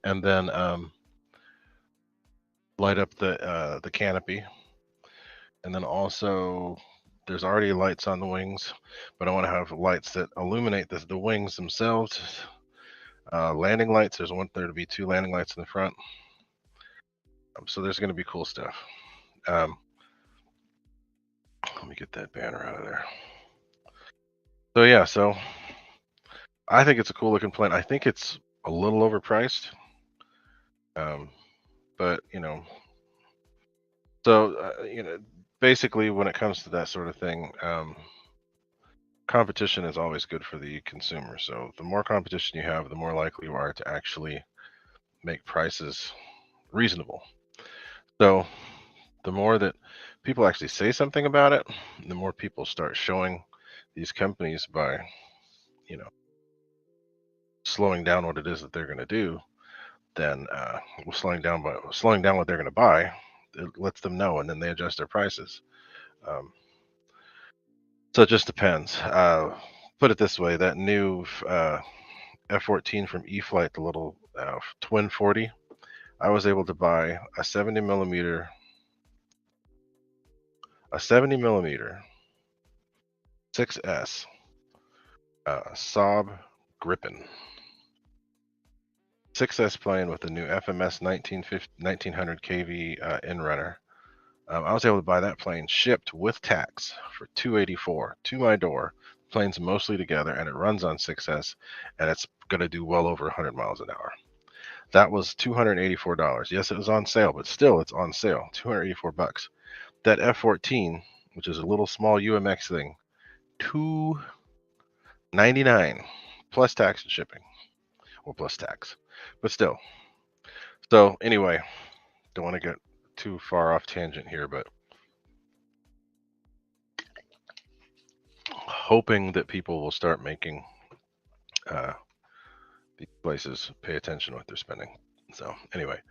and then light up the canopy, and then also there's already lights on the wings, but I want to have lights that illuminate the wings themselves. Landing lights. There's there to be 2 landing lights in the front. So there's going to be cool stuff. Let me get that banner out of there. So yeah, so I think it's a cool looking plane. I think it's a little overpriced, but so basically when it comes to that sort of thing, competition is always good for the consumer. So the more competition you have, the more likely you are to actually make prices reasonable. So the more that people actually say something about it, the more people start showing these companies by, slowing down what it is that they're going to do, then slowing down what they're going to buy, it lets them know, and then they adjust their prices. So it just depends. Put it this way: that new F-14 from E-flite, the little twin 40, I was able to buy a 70 millimeter 6S Saab Gripen 6S plane with the new FMS 1900 kV inrunner. I was able to buy that plane shipped with tax for $284 to my door. The plane's mostly together, and it runs on 6S, and it's going to do well over 100 miles an hour. That was $284. Yes, it was on sale, but still, it's on sale. $284. That F-14, which is a little small UMX thing, $299 plus tax and shipping, or plus tax, but still. So anyway, don't want to get too far off tangent here, but hoping that people will start making these places pay attention to what they're spending. So anyway,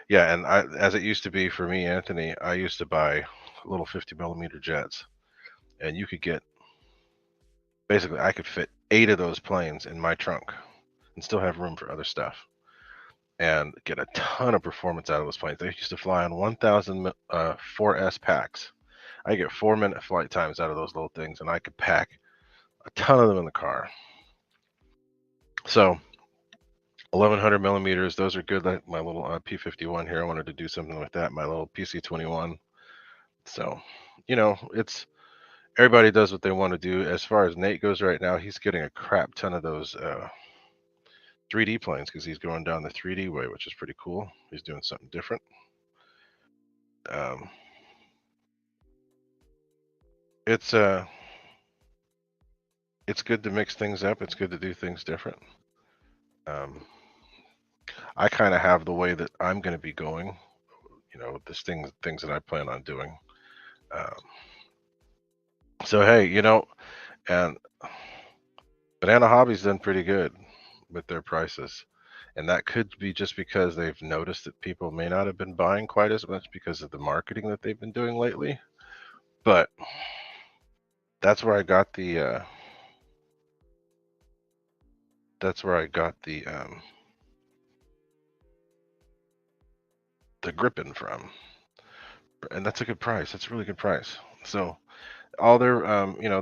yeah, and as it used to be for me, Anthony, I used to buy little 50 millimeter jets, and you could get, basically I could fit 8 of those planes in my trunk and still have room for other stuff and get a ton of performance out of those planes. They used to fly on 1,000 4S packs. I get 4-minute flight times out of those little things, and I could pack a ton of them in the car. So 1100 millimeters, those are good. Like my little P51 here, I wanted to do something with that. My little PC21. So, it's everybody does what they want to do. As far as Nate goes right now, he's getting a crap ton of those 3D planes because he's going down the 3D way, which is pretty cool. He's doing something different. It's good to mix things up. It's good to do things different. I kind of have the way that I'm going to be going, this things that I plan on doing. So hey, and Banana Hobby's done pretty good with their prices, and that could be just because they've noticed that people may not have been buying quite as much because of the marketing that they've been doing lately. But that's where I got the Gripen from, and that's a good price. That's a really good price. So all their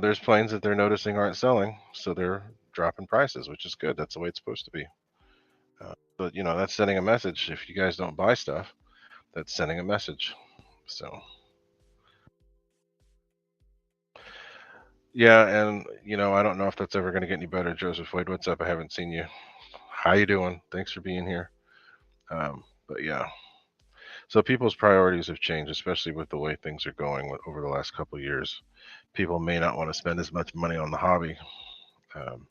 there's planes that they're noticing aren't selling, so they're dropping prices, which is good. That's the way it's supposed to be. But that's sending a message. If you guys don't buy stuff, that's sending a message. So yeah, and I don't know if that's ever going to get any better. Joseph Wade, what's up? I haven't seen you How you doing? Thanks for being here. But yeah, so people's priorities have changed, especially with the way things are going over the last couple of years. People may not want to spend as much money on the hobby. Um,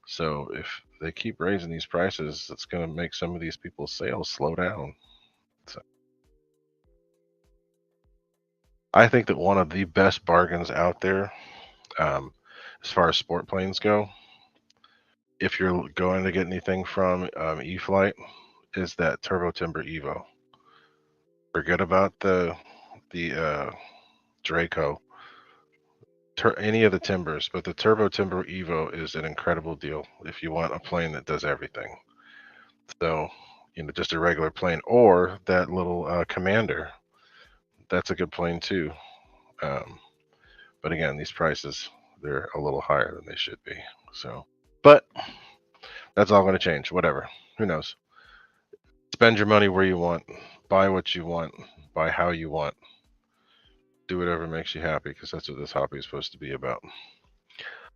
so if they keep raising these prices, it's going to make some of these people's sales slow down. So I think that one of the best bargains out there, um, as far as sport planes go, if you're going to get anything from E-flite, is that Turbo Timber Evo. Forget about the Draco, any of the timbers, but the Turbo Timber Evo is an incredible deal if you want a plane that does everything. So, just a regular plane or that little Commander. That's a good plane too. Um, but again, these prices, they're a little higher than they should be. So, but that's all going to change. Whatever. Who knows? Spend your money where you want, buy what you want, buy how you want, do whatever makes you happy, because that's what this hobby is supposed to be about.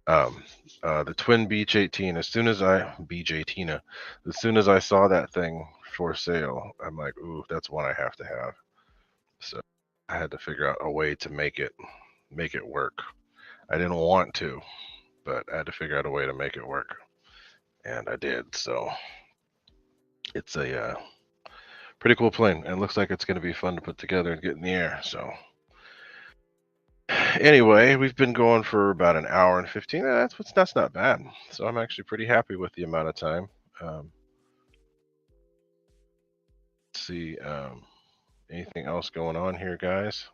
Um, the Twin Beach 18. As soon as I saw that thing for sale, I'm like, ooh, that's one I have to have. So I had to figure out a way to make it work. I didn't want to, but I had to figure out a way to make it work, and I did. So it's a pretty cool plane, and it looks like it's going to be fun to put together and get in the air. So anyway, we've been going for about an hour and 15. That's not bad. So I'm actually pretty happy with the amount of time. Let's see, anything else going on here, guys?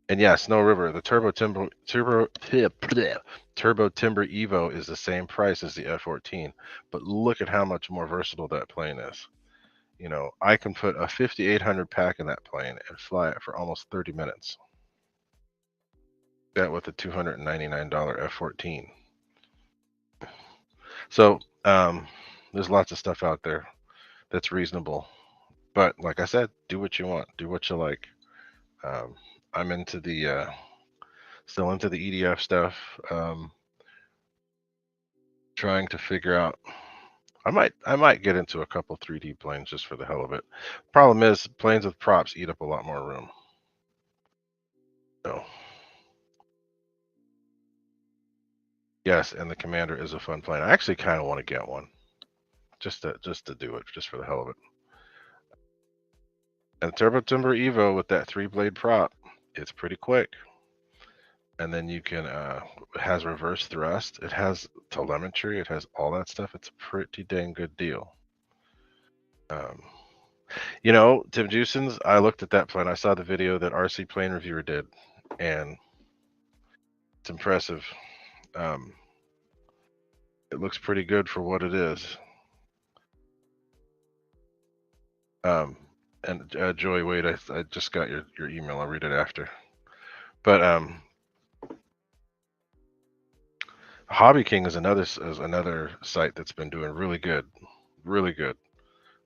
And yeah, Snow River, the Turbo Timber Evo is the same price as the F-14, but look at how much more versatile that plane is. I can put a 5800 pack in that plane and fly it for almost 30 minutes. That with a $299 F-14. So there's lots of stuff out there that's reasonable, but like I said, do what you want, do what you like. I'm into the still into the EDF stuff. Trying to figure out. I might get into a couple 3D planes just for the hell of it. Problem is, planes with props eat up a lot more room. So yes, and the Commander is a fun plane. I actually kind of want to get one, just to do it, just for the hell of it. And Turbo Timber Evo with that 3-blade prop, it's pretty quick. And then you can it has reverse thrust, it has telemetry, it has all that stuff. It's a pretty dang good deal. Tim Jusins, I looked at that plane. I saw the video that RC Plane Reviewer did, and it's impressive. It looks pretty good for what it is. And Joy, wait, I just got your email. I'll read it after. But Hobby King is another site that's been doing really good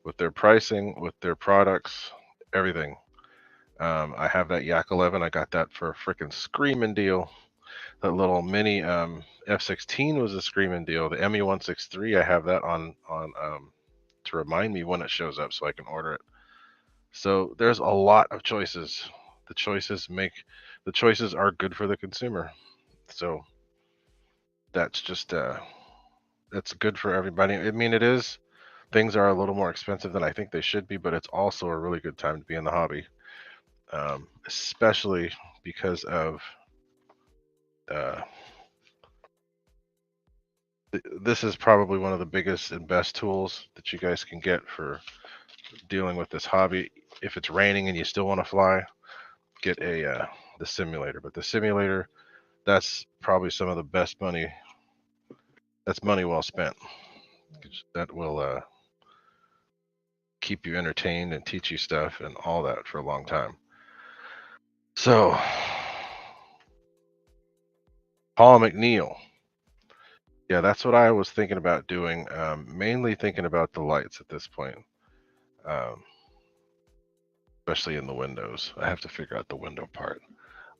with their pricing, with their products, everything. I have that Yak 11. I got that for a freaking screaming deal. That little mini F-16 was a screaming deal. The ME-163, I have that on to remind me when it shows up so I can order it. So there's a lot of choices. The choices are good for the consumer. So that's just that's good for everybody. I mean, things are a little more expensive than I think they should be, but it's also a really good time to be in the hobby, especially because of this is probably one of the biggest and best tools that you guys can get for dealing with this hobby. If it's raining and you still want to fly, get the simulator. But the simulator, that's probably some of the best money. That's money well spent. That will keep you entertained and teach you stuff and all that for a long time. So, Paul McNeil. Yeah, that's what I was thinking about doing. Mainly thinking about the lights at this point. Especially in the windows. I have to figure out the window part.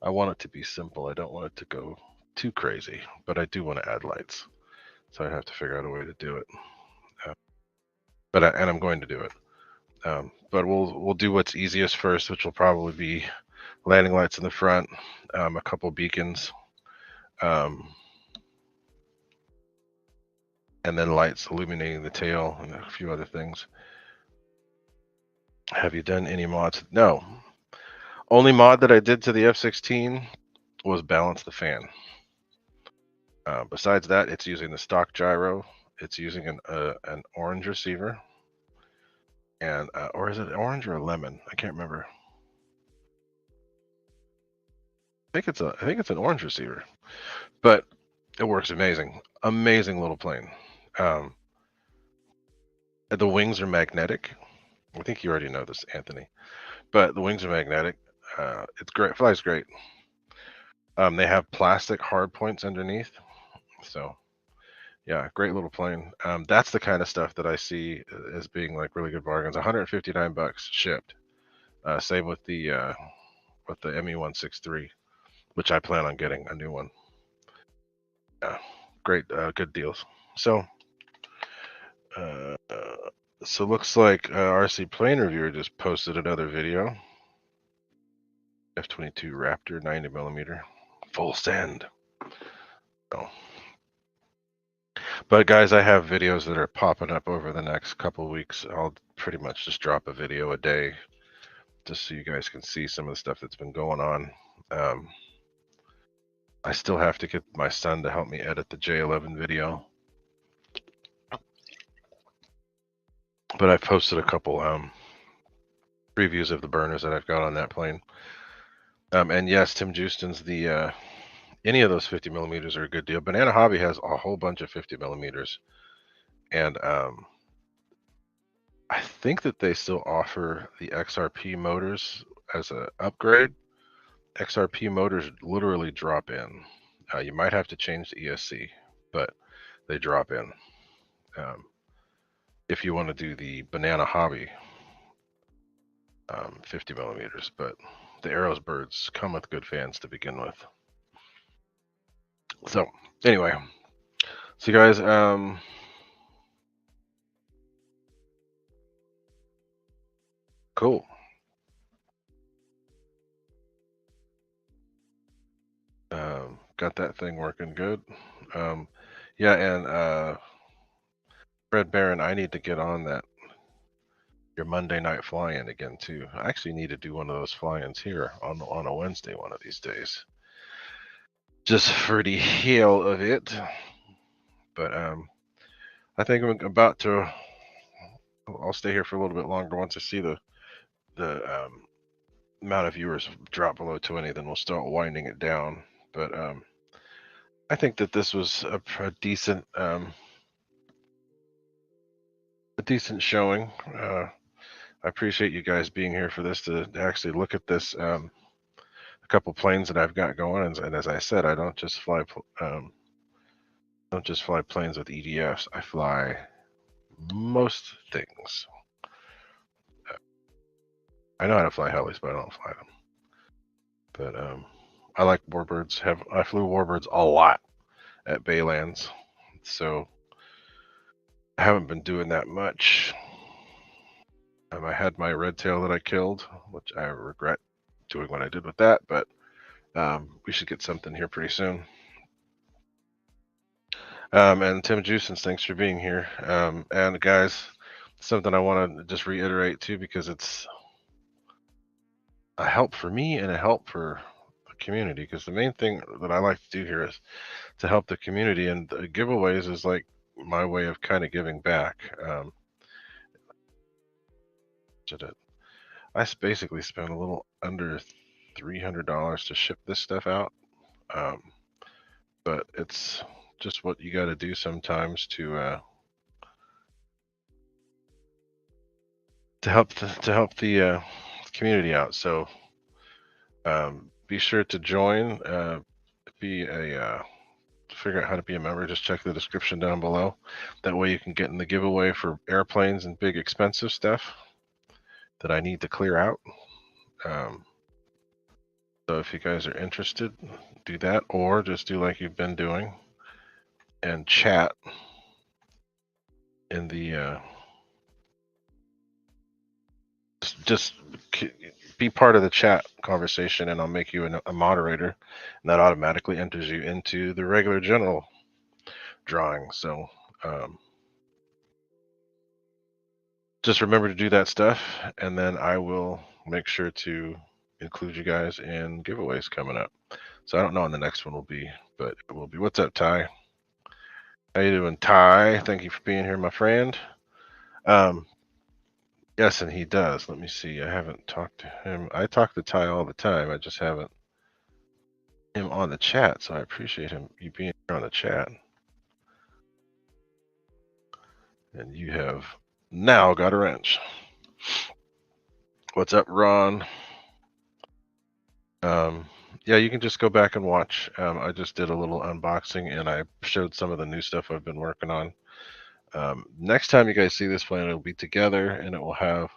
I want it to be simple. I don't want it to go too crazy, but I do want to add lights. So I have to figure out a way to do it. And I'm going to do it. But we'll do what's easiest first, which will probably be landing lights in the front, a couple beacons, and then lights illuminating the tail and a few other things. Have you done any mods? No. Only mod that I did to the F-16 was balance the fan. Besides that, it's using the stock gyro. It's using an orange receiver, and or is it orange or a lemon? I can't remember. I think it's an orange receiver, but it works amazing. Amazing little plane. The wings are magnetic. I think you already know this, Anthony, but the wings are magnetic. It's great. Flies great. They have plastic hard points underneath, so yeah, great little plane. That's the kind of stuff that I see as being like really good bargains. $159 shipped. Same with the ME-163, which I plan on getting a new one. Yeah, great, good deals. So, looks like RC Plane Reviewer just posted another video. F-22 Raptor 90mm full send. So, but guys, I have videos that are popping up over the next couple weeks. I'll pretty much just drop a video a day, just so you guys can see some of the stuff that's been going on. I still have to get my son to help me edit the J11 video, but I've posted a couple previews of the burners that I've got on that plane. And yes, Tim Justin's the any of those 50mm are a good deal. Banana Hobby has a whole bunch of 50mm, and I think that they still offer the XRP motors as an upgrade. XRP motors literally drop in. You might have to change the ESC, but they drop in. If you want to do the Banana Hobby 50mm, but the Arrows birds come with good fans to begin with. So anyway, so guys, cool. Got that thing working good. Yeah, and Fred Barron, I need to get on that your Monday night fly-in again too. I actually need to do one of those fly-ins here on a Wednesday one of these days, just for the hell of it. But I think I'm about to. I'll stay here for a little bit longer. Once I see the amount of viewers drop below 20, then we'll start winding it down. But I think that this was a decent showing. I appreciate you guys being here for this to actually look at this. A couple planes that I've got going, and as I said, I don't just fly planes with EDFs. I fly most things. I know how to fly helis, but I don't fly them. But I like warbirds. I flew warbirds a lot at Baylands, so I haven't been doing that much. I had my red tail that I killed, which I regret doing what I did with that, but we should get something here pretty soon. And Tim Jusins, thanks for being here. And guys, something I want to just reiterate too, because it's a help for me and a help for the community, because the main thing that I like to do here is to help the community, and the giveaways is like my way of kind of giving back. I basically spent a little under $300 to ship this stuff out, but it's just what you got to do sometimes to help the community out. So be sure to join. Figure out how to be a member. Just check the description down below. That way you can get in the giveaway for airplanes and big expensive stuff that I need to clear out. So if you guys are interested, do that, or just do like you've been doing. and chat in the just be part of the chat conversation, and I'll make you a moderator, and that automatically enters you into the regular general drawing. So just remember to do that stuff, and then I will make sure to include you guys in giveaways coming up. So I don't know when the next one will be, but it will be. What's up, Ty? How you doing, Ty? Thank you for being here, my friend. Yes, and he does. Let me see. I haven't talked to him. I talk to Ty all the time. I just haven't him on the chat, so I appreciate you being here on the chat. And you have now got a wrench. What's up, Ron? Yeah, you can just go back and watch. I just did a little unboxing, and I showed some of the new stuff I've been working on. Next time you guys see this plane, it'll be together, and it will have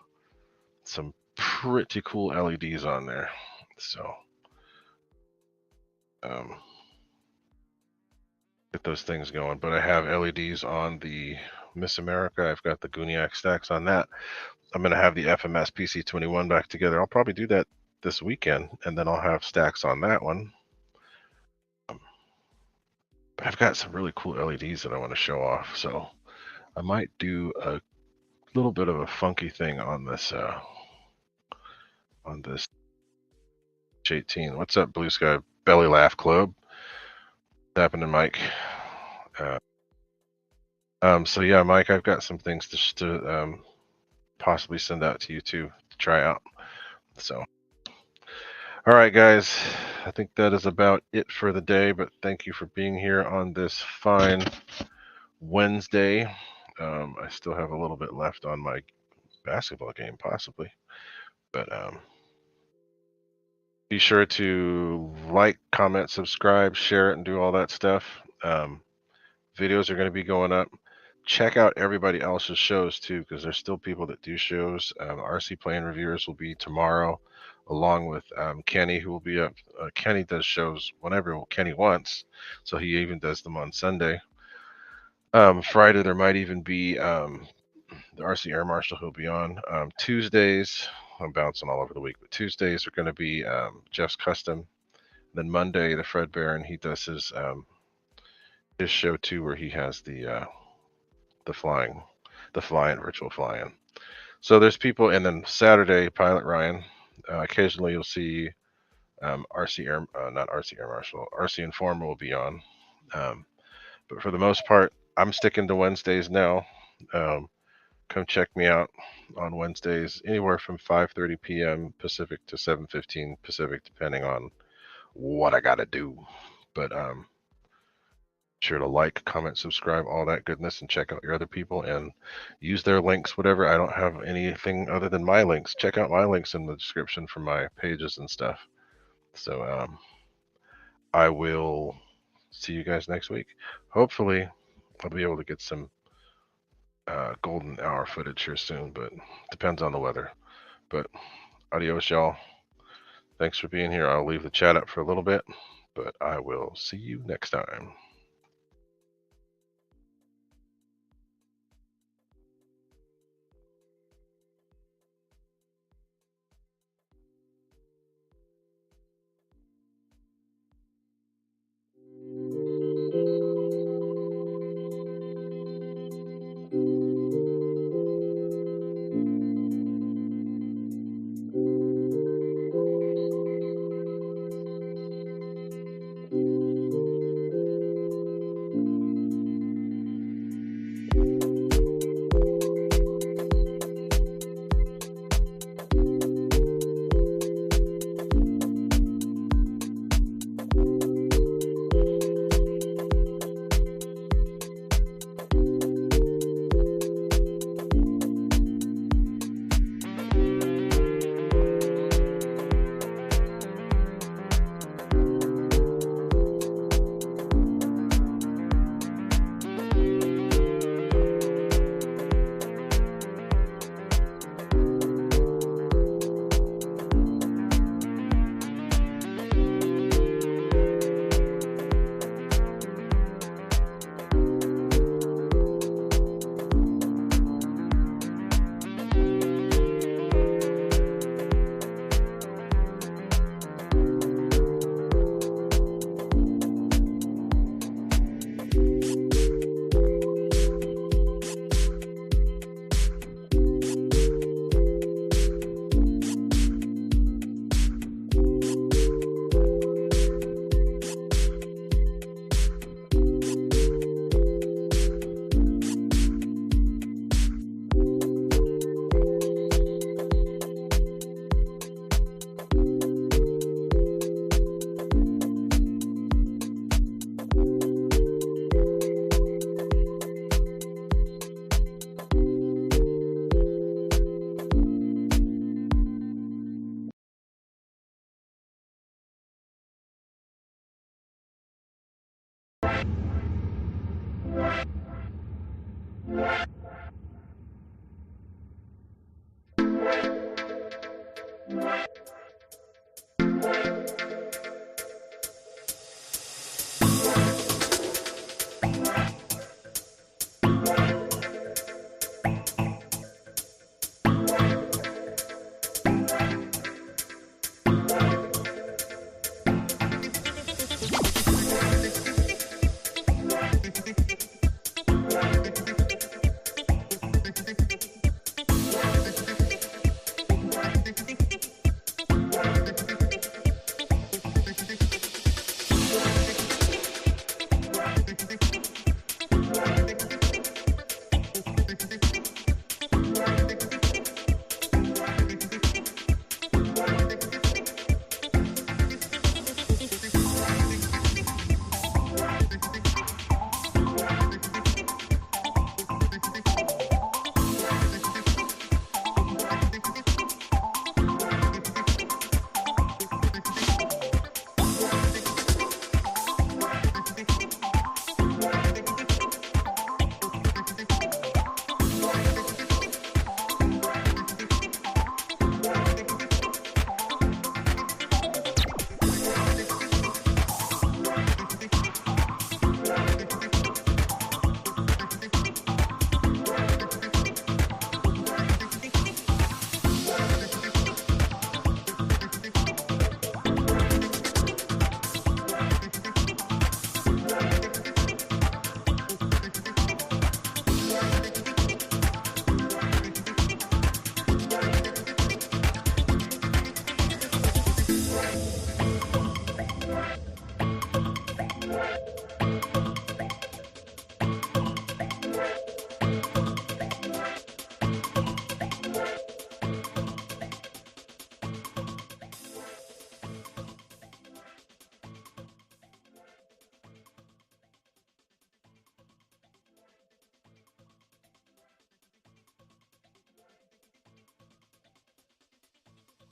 some pretty cool LEDs on there. So get those things going. But I have LEDs on the Miss America. I've got the Gooniac stacks on that. I'm going to have the FMS PC21 back together. I'll probably do that this weekend, and then I'll have stacks on that one. But I've got some really cool LEDs that I want to show off, so I might do a little bit of a funky thing on this H18. What's up, Blue Sky Belly Laugh Club? What's happening, Mike? So yeah, Mike, I've got some things to possibly send out to you too to try out. So, all right, guys, I think that is about it for the day. But thank you for being here on this fine Wednesday. I still have a little bit left on my basketball game, possibly, but be sure to like, comment, subscribe, share it, and do all that stuff. Videos are going to be going up. Check out everybody else's shows too, because there's still people that do shows. RC Plane Reviewers will be tomorrow, along with Kenny, who will be up. Kenny does shows whenever Kenny wants, so he even does them on Sunday. Friday there might even be the RC Air Marshal who'll be on. Tuesdays, I'm bouncing all over the week, but Tuesdays are going to be Jeff's Custom. Then Monday, the Fred Baron, he does his show too, where he has the virtual flying. So there's people, and then Saturday, Pilot Ryan. Occasionally you'll see RC Air, not RC Air Marshal, RC Informer will be on. But for the most part, I'm sticking to Wednesdays now. Come check me out on Wednesdays, anywhere from 5:30 p.m. Pacific to 7:15 Pacific, depending on what I gotta do. But sure to like, comment, subscribe, all that goodness, and check out your other people and use their links, whatever. I don't have anything other than my links. Check out my links in the description for my pages and stuff. So I will see you guys next week. Hopefully I'll be able to get some golden hour footage here soon, but depends on the weather. But adios, y'all. Thanks for being here. I'll leave the chat up for a little bit, but I will see you next time.